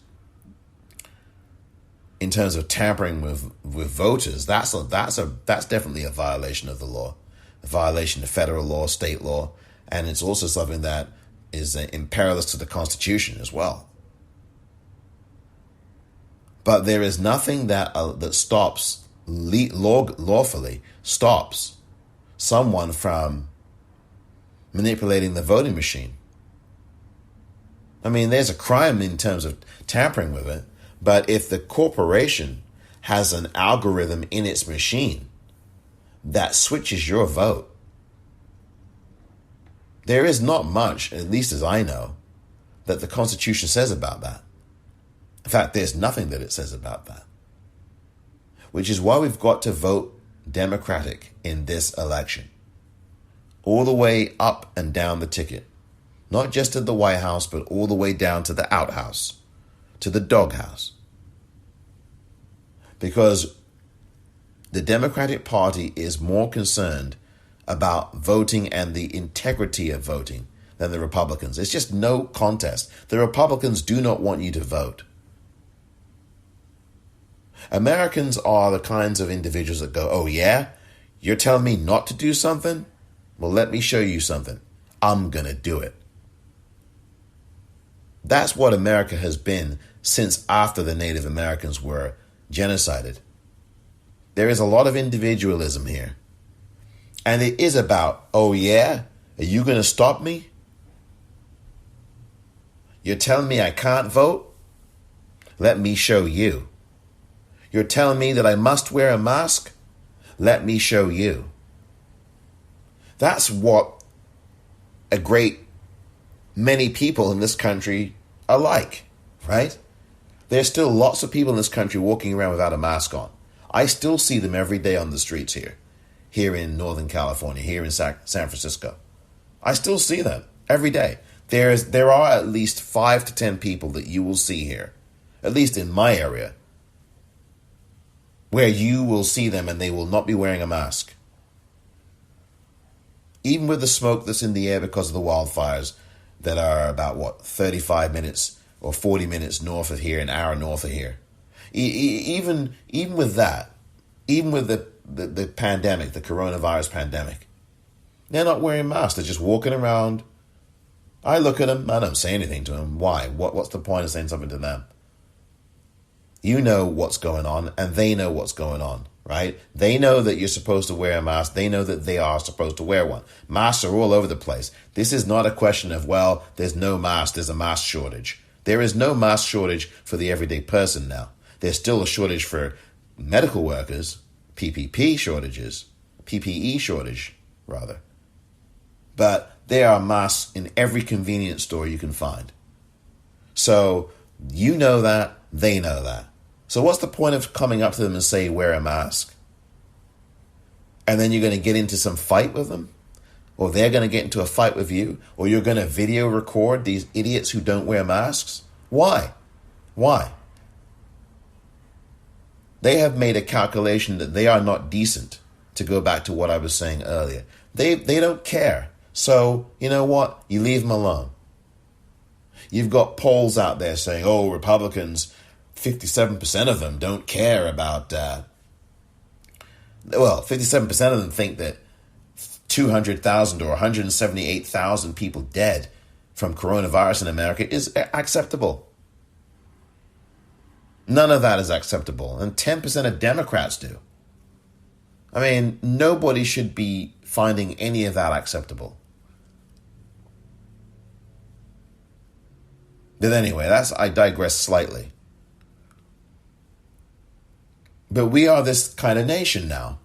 in terms of tampering with voters. That's definitely a violation of the law. A violation of federal law, state law, and it's also something that is imperious to the Constitution as well. But there is nothing that stops lawfully stops someone from manipulating the voting machine. I mean, there's a crime in terms of tampering with it, but if the corporation has an algorithm in its machine that switches your vote, there is not much, at least as I know, that the Constitution says about that. In fact, there's nothing that it says about that. Which is why we've got to vote Democratic in this election. All the way up and down the ticket. Not just to the White House, but all the way down to the outhouse, to the doghouse. Because the Democratic Party is more concerned about voting and the integrity of voting than the Republicans. It's just no contest. The Republicans do not want you to vote. Americans are the kinds of individuals that go, oh yeah? You're telling me not to do something? Well, let me show you something. I'm going to do it. That's what America has been since after the Native Americans were genocided. There is a lot of individualism here. And it is about, oh yeah? Are you going to stop me? You're telling me I can't vote? Let me show you. You're telling me that I must wear a mask? Let me show you. That's what a great many people in this country are like, right? There's still lots of people in this country walking around without a mask on. I still see them every day on the streets here in Northern California, here in San Francisco. I still see them every day. There are at least 5 to 10 people that you will see here, at least in my area, where you will see them and they will not be wearing a mask. Even with the smoke that's in the air because of the wildfires that are about, 35 minutes or 40 minutes north of here, an hour north of here. Even with that, even with the pandemic, the coronavirus pandemic, they're not wearing masks. They're just walking around. I look at them. I don't say anything to them. Why? What's the point of saying something to them? You know what's going on, and they know what's going on. right? They know that you're supposed to wear a mask. They know that they are supposed to wear one. Masks are all over the place. This is not a question of, well, there's no mask, there's a mask shortage. There is no mask shortage for the everyday person now. There's still a shortage for medical workers, PPE shortage, rather. But there are masks in every convenience store you can find. So you know that, they know that. So what's the point of coming up to them and say, wear a mask? And then you're going to get into some fight with them? Or they're going to get into a fight with you? Or you're going to video record these idiots who don't wear masks? Why? Why? They have made a calculation that they are not decent, to go back to what I was saying earlier. They don't care. So, you know what? You leave them alone. You've got polls out there saying, oh, Republicans, 57% of them don't care about, 57% of them think that 200,000 or 178,000 people dead from coronavirus in America is acceptable. None of that is acceptable. And 10% of Democrats do. I mean, nobody should be finding any of that acceptable. But anyway, I digress slightly. But we are this kind of nation now,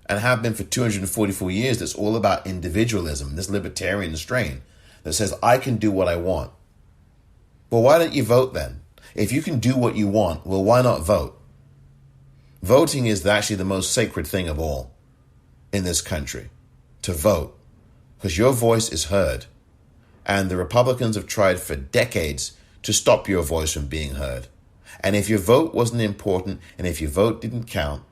and have been for 244 years, that's all about individualism, this libertarian strain that says, I can do what I want. Well, why don't you vote then? If you can do what you want, well, why not vote? Voting is actually the most sacred thing of all in this country, to vote, because your voice is heard. And the Republicans have tried for decades to stop your voice from being heard. And if your vote wasn't important, and if your vote didn't count,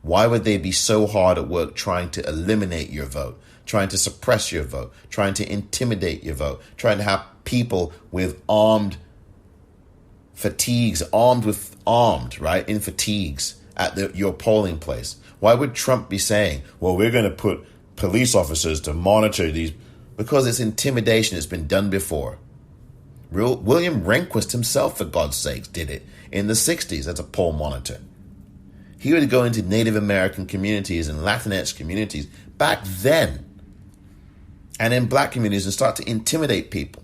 why would they be so hard at work trying to eliminate your vote, trying to suppress your vote, trying to intimidate your vote, trying to have people with armed fatigues, in fatigues at your polling place? Why would Trump be saying, well, we're going to put police officers to monitor these? Because it's intimidation. It's been done before. William Rehnquist himself, for God's sakes, did it in the 60s as a poll monitor. He would go into Native American communities and Latinx communities back then, and in black communities, and start to intimidate people.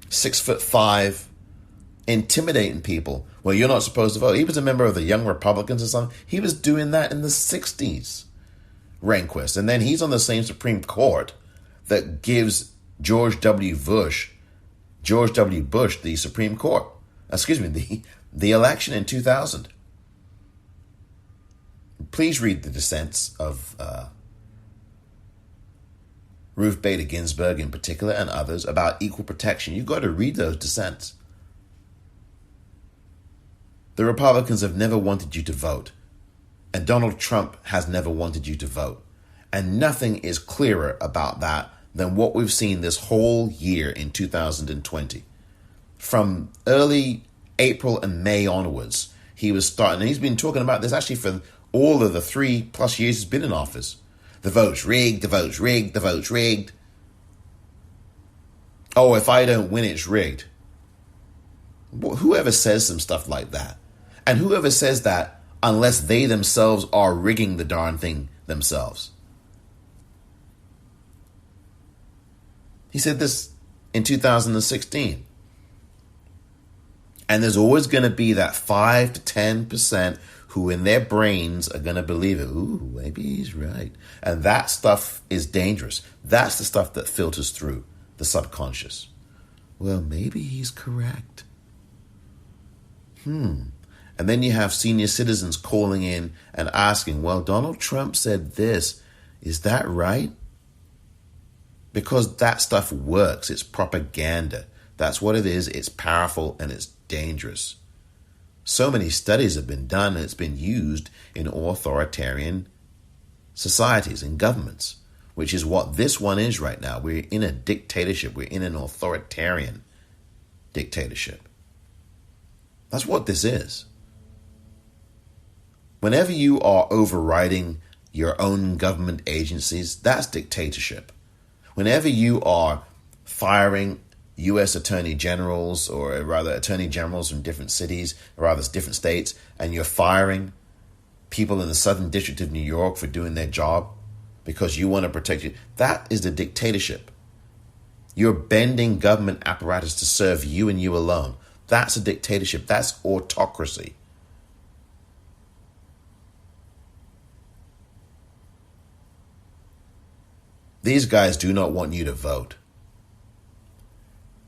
6'5", intimidating people. Well, you're not supposed to vote. He was a member of the Young Republicans or something. He was doing that in the 60s, Rehnquist. And then he's on the same Supreme Court that gives George W. Bush the Supreme Court. The election in 2000. Please read the dissents of Ruth Bader Ginsburg in particular, and others, about equal protection. You've got to read those dissents. The Republicans have never wanted you to vote, and Donald Trump has never wanted you to vote. And nothing is clearer about that than what we've seen this whole year in 2020. From early April and May onwards, he was starting, and he's been talking about this actually for all of the 3+ years he's been in office. The vote's rigged, the vote's rigged, the vote's rigged. Oh, if I don't win, it's rigged. Whoever says some stuff like that, and whoever says that unless they themselves are rigging the darn thing themselves. He said this in 2016. And there's always going to be that 5 to 10% who in their brains are going to believe it. Ooh, maybe he's right. And that stuff is dangerous. That's the stuff that filters through the subconscious. Well, maybe he's correct. And then you have senior citizens calling in and asking, well, Donald Trump said this. Is that right? Because that stuff works. It's propaganda. That's what it is. It's powerful and it's dangerous. So many studies have been done and it's been used in authoritarian societies and governments, which is what this one is right now. We're in a dictatorship. We're in an authoritarian dictatorship. That's what this is. Whenever you are overriding your own government agencies, that's dictatorship. Whenever you are firing U.S. attorney generals, or rather attorney generals from different cities, or rather different states, and you're firing people in the Southern District of New York for doing their job because you want to protect you. That is the dictatorship. You're bending government apparatus to serve you and you alone. That's a dictatorship. That's autocracy. These guys do not want you to vote.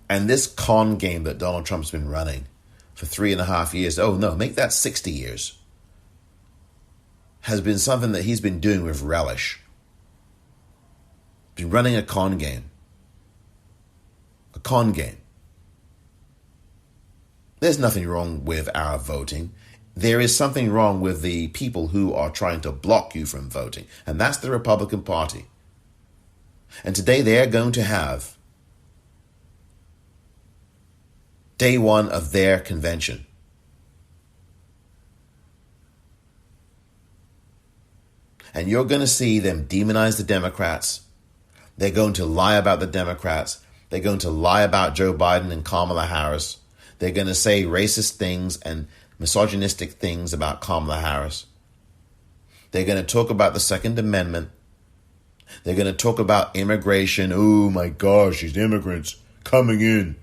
And this con game that Donald Trump's been running for 3.5 years, oh no, make that 60 years, has been something that he's been doing with relish. Been running a con game. A con game. There's nothing wrong with our voting. There is something wrong with the people who are trying to block you from voting. And that's the Republican Party. And today they are going to have day one of their convention. And you're going to see them demonize the Democrats. They're going to lie about the Democrats. They're going to lie about Joe Biden and Kamala Harris. They're going to say racist things and misogynistic things about Kamala Harris. They're going to talk about the Second Amendment. They're going to talk about immigration. Oh my gosh, these immigrants coming in.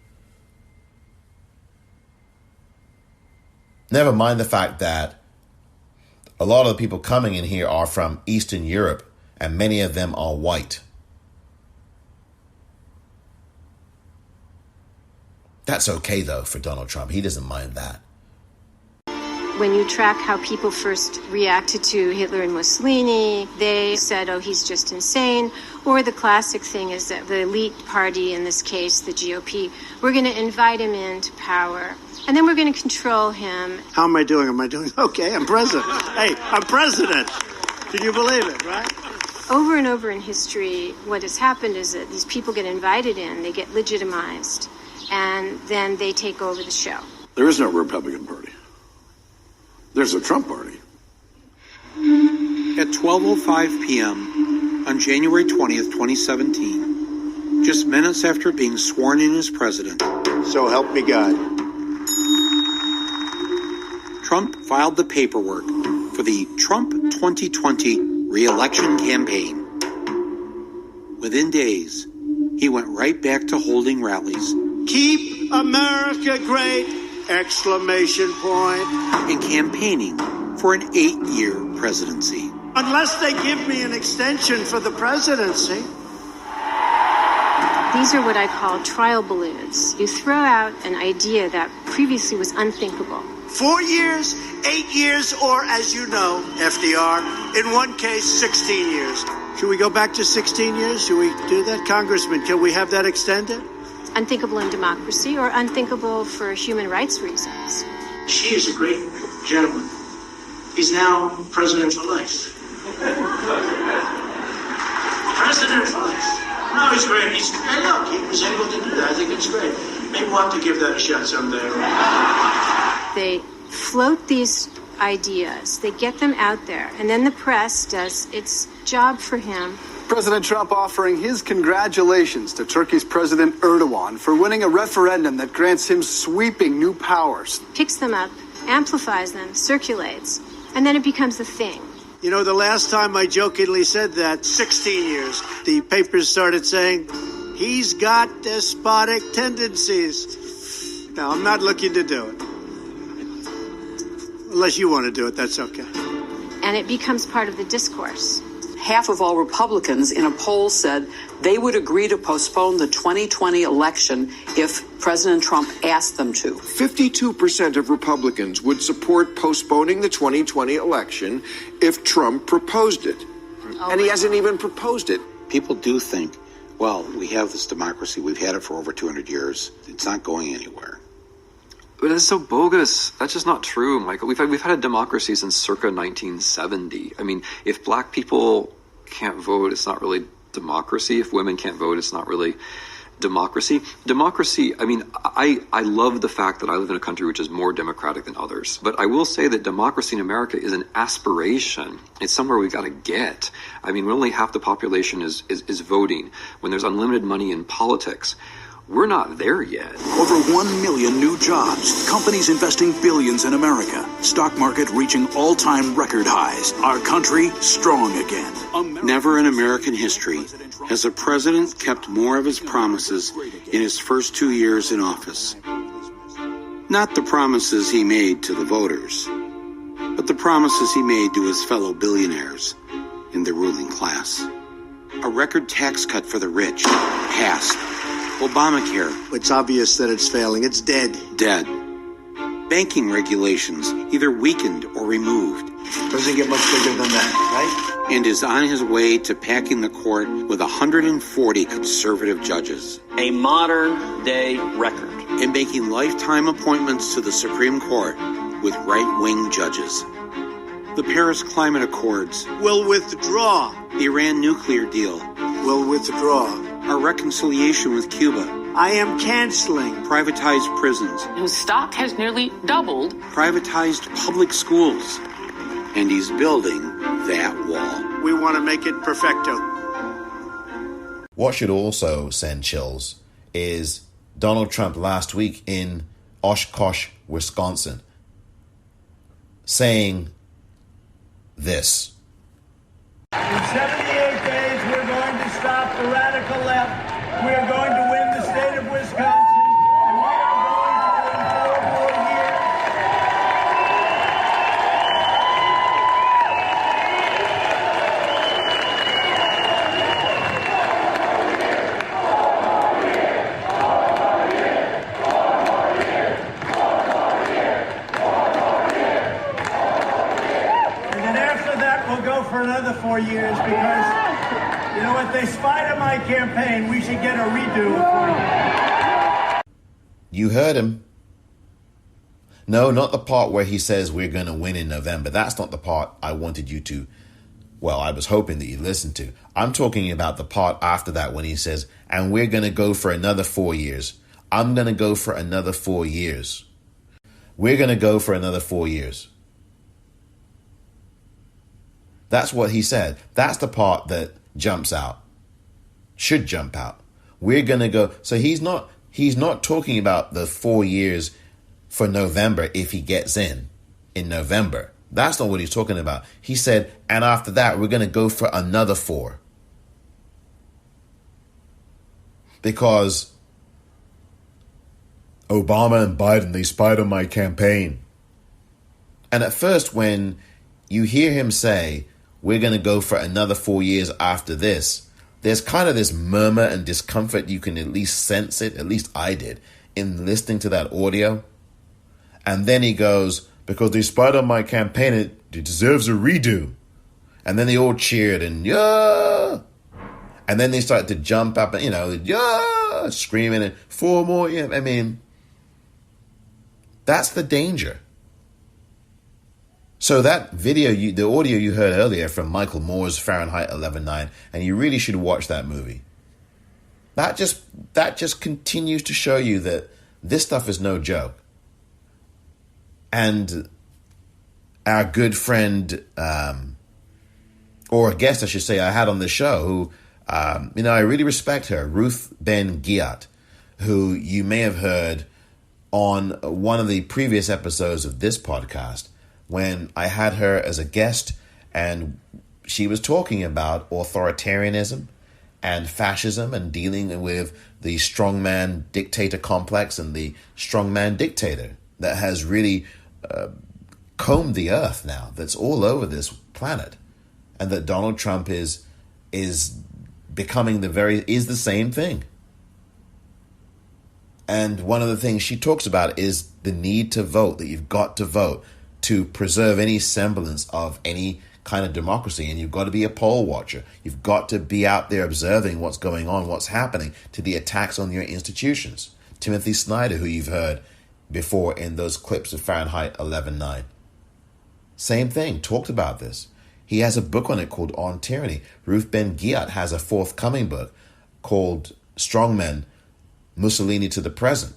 Never mind the fact that a lot of the people coming in here are from Eastern Europe, and many of them are white. That's okay, though, for Donald Trump. He doesn't mind that. When you track how people first reacted to Hitler and Mussolini, they said, oh, he's just insane. Or the classic thing is that the elite party, in this case, the GOP, we're going to invite him into power. And then we're going to control him. How am I doing? Am I doing okay? I'm president. Hey, I'm president. Can you believe it, right? Over and over in history, what has happened is that these people get invited in, they get legitimized, and then they take over the show. There is no Republican Party. There's a Trump Party. At 12:05 p.m. on January 20th, 2017, just minutes after being sworn in as president, So help me God. Trump filed the paperwork for the Trump 2020 re-election campaign. Within days, he went right back to holding rallies. Keep America great! Exclamation point. And campaigning for an 8-year presidency. Unless they give me an extension for the presidency. These are what I call trial balloons. You throw out an idea that previously was unthinkable. 4 years, 8 years, or as you know, FDR, in one case, 16 years. Should we go back to 16 years? Should we do that, Congressman? Can we have that extended? Unthinkable in democracy or unthinkable for human rights reasons. She is a great gentleman. He's now president for life. President for life. No, he's great. Look, he was able to do that. I think it's great. Maybe we'll have to give that a shot someday. They float these ideas. They get them out there. And then the press does its job for him. President Trump offering his congratulations to Turkey's President Erdogan for winning a referendum that grants him sweeping new powers. Picks them up, amplifies them, circulates, and then it becomes a thing. You know, the last time I jokingly said that, 16 years, the papers started saying, he's got despotic tendencies. No, I'm not looking to do it. Unless you want to do it, that's okay. And it becomes part of the discourse. Half of all Republicans in a poll said they would agree to postpone the 2020 election if President Trump asked them to. 52% of Republicans would support postponing the 2020 election if Trump proposed it. And he hasn't even proposed it. People do think, well, we have this democracy. We've had it for over 200 years. It's not going anywhere. But that's so bogus. That's just not true, Michael. We've had a democracy since circa 1970. I mean, if black people can't vote, it's not really democracy. If women can't vote, it's not really democracy. Democracy, I mean, I love the fact that I live in a country which is more democratic than others. But I will say that democracy in America is an aspiration. It's somewhere we've got to get. I mean, when only half the population is voting, when there's unlimited money in politics, we're not there yet. Over 1 million new jobs, companies investing billions in America, stock market reaching all-time record highs, our country strong again. Never in American history has a president kept more of his promises in his first 2 years in office. Not the promises he made to the voters, but the promises he made to his fellow billionaires in the ruling class. A record tax cut for the rich, passed. Obamacare. It's obvious that it's failing. It's dead. Dead. Banking regulations either weakened or removed. Doesn't get much bigger than that, right? And is on his way to packing the court with 140 conservative judges. A modern-day record. And making lifetime appointments to the Supreme Court with right-wing judges. The Paris Climate Accords. Will withdraw. The Iran nuclear deal. Will withdraw. Our reconciliation with Cuba. I am canceling. Privatized prisons. Whose stock has nearly doubled. Privatized public schools. And he's building that wall. We want to make it perfecto. What should also send chills is Donald Trump last week in Oshkosh, Wisconsin, saying this. In 78 days, we're going to stop the radical left. We are going to win the state of Wisconsin. And we are going to win 4 more years. And then after that, we'll go for another 4 years because, you know what, they spied on my campaign. We should get a redo. You heard him. No, not the part where he says we're going to win in November. That's not the part I wanted you to, well, I was hoping that you'd listen to. I'm talking about the part after that when he says, and we're going to go for another 4 years. I'm going to go for another 4 years. We're going to go for another 4 years. That's what he said. That's the part that jumps out. Should jump out. We're going to go. So he's not talking about the 4 years for November if he gets in November. That's not what he's talking about. He said, and after that, we're going to go for another 4. Because Obama and Biden, they spied on my campaign. And at first, when you hear him say, we're going to go for another 4 years after this, there's kind of this murmur and discomfort. You can at least sense it, at least I did, in listening to that audio. And then he goes, because they spied on my campaign, it deserves a redo. And then they all cheered and, yeah. And then they started to jump up and, yeah, screaming and 4 more. Yeah. I mean, that's the danger. So that video, the audio you heard earlier from Michael Moore's Fahrenheit 11/9, and you really should watch that movie. That just continues to show you that this stuff is no joke. And our good friend, or a guest, I should say, I had on the show, who, I really respect her, Ruth Ben-Ghiat, who you may have heard on one of the previous episodes of this podcast, when I had her as a guest, and she was talking about authoritarianism and fascism and dealing with the strongman dictator complex and the strongman dictator that has really combed the earth now, that's all over this planet, and that Donald Trump is becoming is the same thing. And one of the things she talks about is the need to vote, that you've got to vote to preserve any semblance of any kind of democracy. And you've got to be a poll watcher. You've got to be out there observing what's going on, what's happening to the attacks on your institutions. Timothy Snyder, who you've heard before in those clips of Fahrenheit 11/9. Same thing, talked about this. He has a book on it called On Tyranny. Ruth Ben-Ghiat has a forthcoming book called Strongmen, Mussolini to the Present.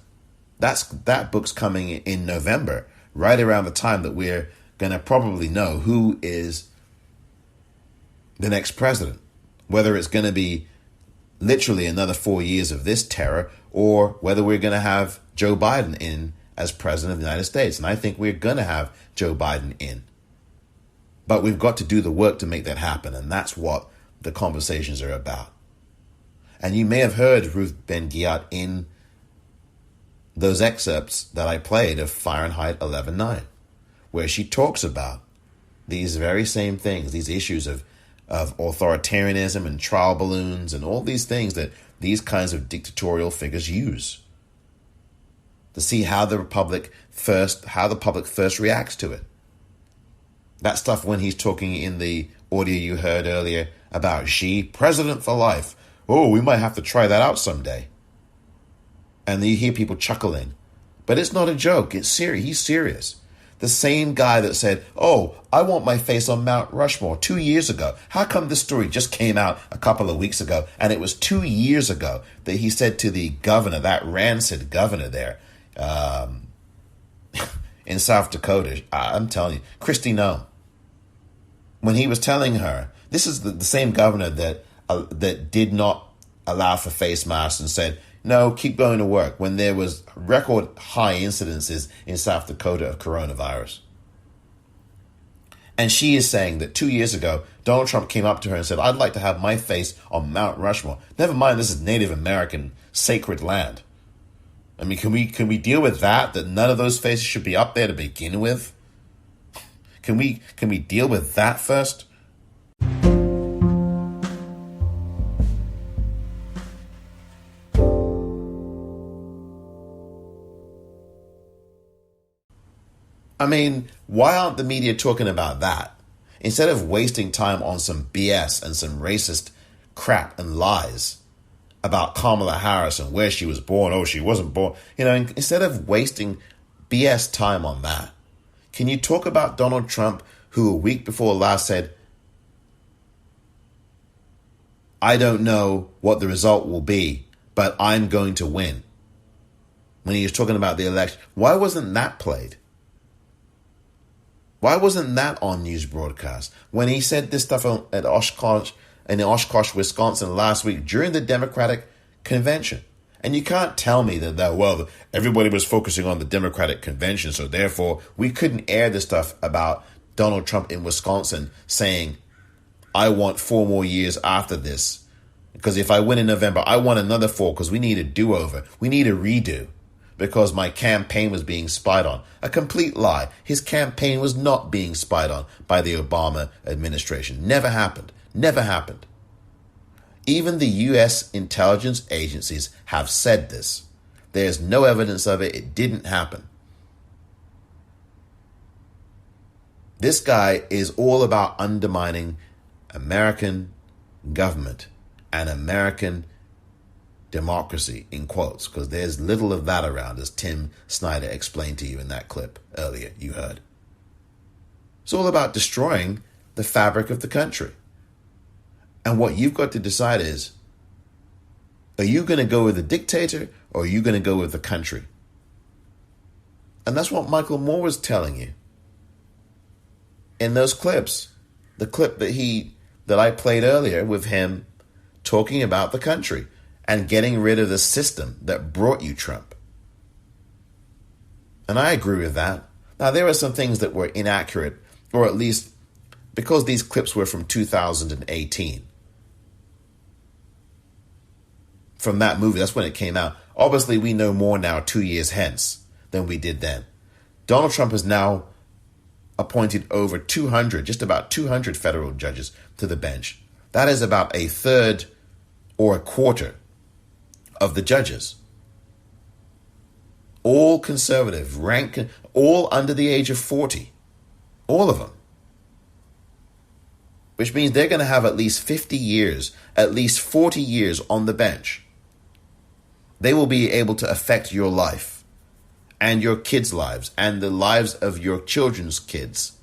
That book's coming in November, right around the time that we're going to probably know who is the next president, whether it's going to be literally another 4 years of this terror, or whether we're going to have Joe Biden in as president of the United States. And I think we're going to have Joe Biden in. But we've got to do the work to make that happen. And that's what the conversations are about. And you may have heard Ruth Ben-Ghiat in those excerpts that I played of Fahrenheit 11/9, where she talks about these very same things, these issues of authoritarianism and trial balloons and all these things that these kinds of dictatorial figures use to see how the public first reacts to it. That stuff when he's talking in the audio you heard earlier about Xi, president for life. Oh, we might have to try that out someday. And you hear people chuckling. But it's not a joke. It's serious. He's serious. The same guy that said, oh, I want my face on Mount Rushmore 2 years ago. How come this story just came out a couple of weeks ago? And it was 2 years ago that he said to the governor, that rancid governor there in South Dakota, I'm telling you, Kristi Noem, when he was telling her, this is the same governor that did not allow for face masks and said, no, keep going to work, when there was record high incidences in South Dakota of coronavirus. And she is saying that 2 years ago, Donald Trump came up to her and said, I'd like to have my face on Mount Rushmore. Never mind, this is Native American sacred land. I mean, can we deal with that none of those faces should be up there to begin with? Can we deal with that first? I mean, why aren't the media talking about that? Instead of wasting time on some BS and some racist crap and lies about Kamala Harris and where she was born. Oh, she wasn't born. Instead of wasting BS time on that, can you talk about Donald Trump, who a week before last said, I don't know what the result will be, but I'm going to win. When he was talking about the election, why wasn't that played? Why wasn't that on news broadcast? When he said this stuff at Oshkosh, in Oshkosh, Wisconsin last week during the Democratic convention. And you can't tell me that everybody was focusing on the Democratic convention, so therefore we couldn't air the stuff about Donald Trump in Wisconsin saying, I want 4 more years after this. Because if I win in November, I want another 4 because we need a do-over. We need a redo. Because my campaign was being spied on. A complete lie. His campaign was not being spied on by the Obama administration. Never happened. Never happened. Even the U.S. intelligence agencies have said this. There's no evidence of it. It didn't happen. This guy is all about undermining American government and American democracy, in quotes, because there's little of that around, as Tim Snyder explained to you in that clip earlier you heard. It's all about destroying the fabric of the country. And what you've got to decide is, are you going to go with the dictator or are you going to go with the country? And that's what Michael Moore was telling you in those clips. The clip that I played earlier with him talking about the country and getting rid of the system that brought you Trump. And I agree with that. Now, there are some things that were inaccurate, or at least because these clips were from 2018. From that movie, that's when it came out. Obviously, we know more now 2 years hence than we did then. Donald Trump has now appointed over 200, just about 200 federal judges to the bench. That is about a third or a quarter of the judges. All conservative, all under the age of 40. All of them. Which means they're going to have at least 50 years, at least 40 years on the bench. They will be able to affect your life and your kids' lives and the lives of your children's kids.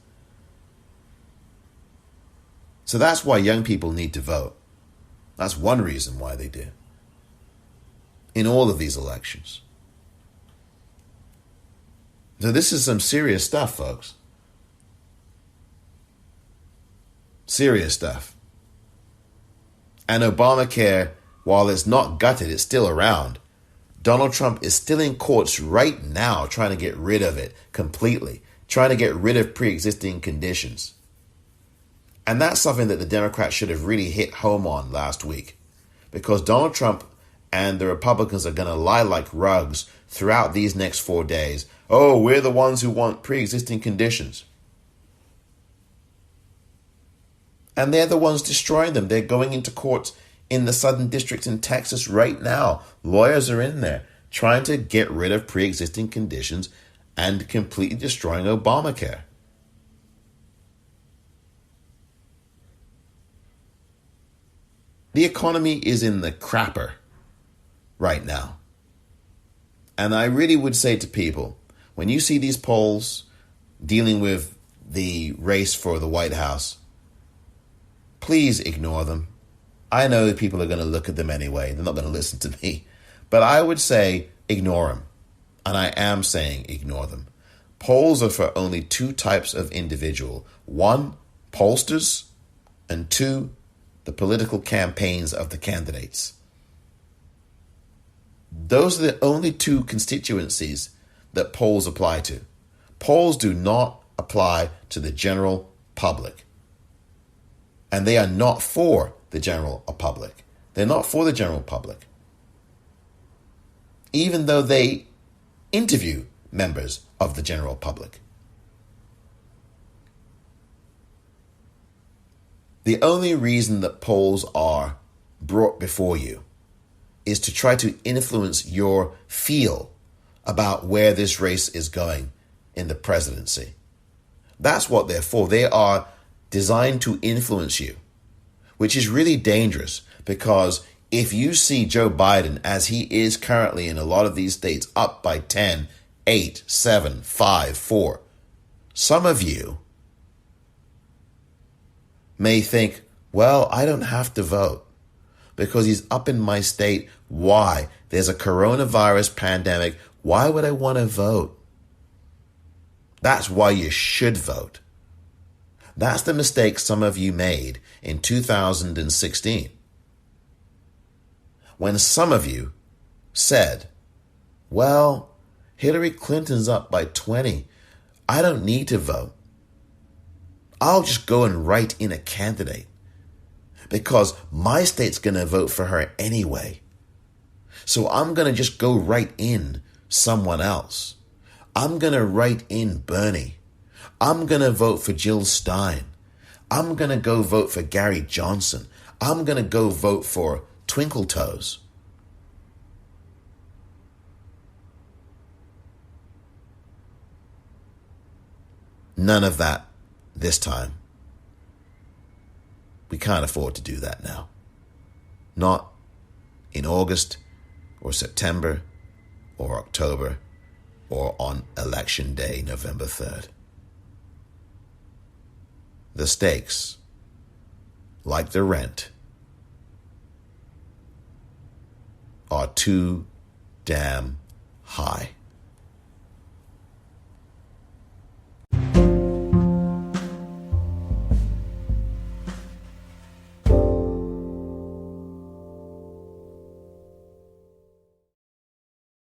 So that's why young people need to vote. That's one reason why they do. In all of these elections. So this is some serious stuff, folks. Serious stuff. And Obamacare while it's not gutted, it's still around. Donald Trump is still in courts right now trying to get rid of it completely, trying to get rid of pre-existing conditions. And that's something that the Democrats should have really hit home on last week, because Donald Trump and the Republicans are going to lie like rugs throughout these next 4 days. Oh, we're the ones who want pre-existing conditions. And they're the ones destroying them. They're going into courts in the Southern District in Texas right now. Lawyers are in there trying to get rid of pre-existing conditions and completely destroying Obamacare. The economy is in the crapper right now. And I really would say to people, when you see these polls dealing with the race for the White House, please ignore them. I know that people are going to look at them anyway. They're not going to listen to me. But I would say ignore them. And I am saying ignore them. Polls are for only two types of individual. One, pollsters, and two, the political campaigns of the candidates. Those are the only two constituencies that polls apply to. Polls do not apply to the general public. And they are not for the general public. They're not for the general public. Even though they interview members of the general public. The only reason that polls are brought before you is to try to influence your feel about where this race is going in the presidency. That's what they're for. They are designed to influence you, which is really dangerous, because if you see Joe Biden, as he is currently in a lot of these states, up by 10, 8, 7, 5, 4, some of you may think, well, I don't have to vote because he's up in my state. Why? There's a coronavirus pandemic. Why would I want to vote? That's why you should vote. That's the mistake some of you made in 2016. When some of you said, well, Hillary Clinton's up by 20. I don't need to vote. I'll just go and write in a candidate because my state's going to vote for her anyway. So I'm going to just go write in someone else. I'm going to write in Bernie. I'm going to vote for Jill Stein. I'm going to go vote for Gary Johnson. I'm going to go vote for Twinkle Toes. None of that this time. We can't afford to do that now. Not in August or September or October or on Election Day, November 3rd. The stakes, like the rent, are too damn high.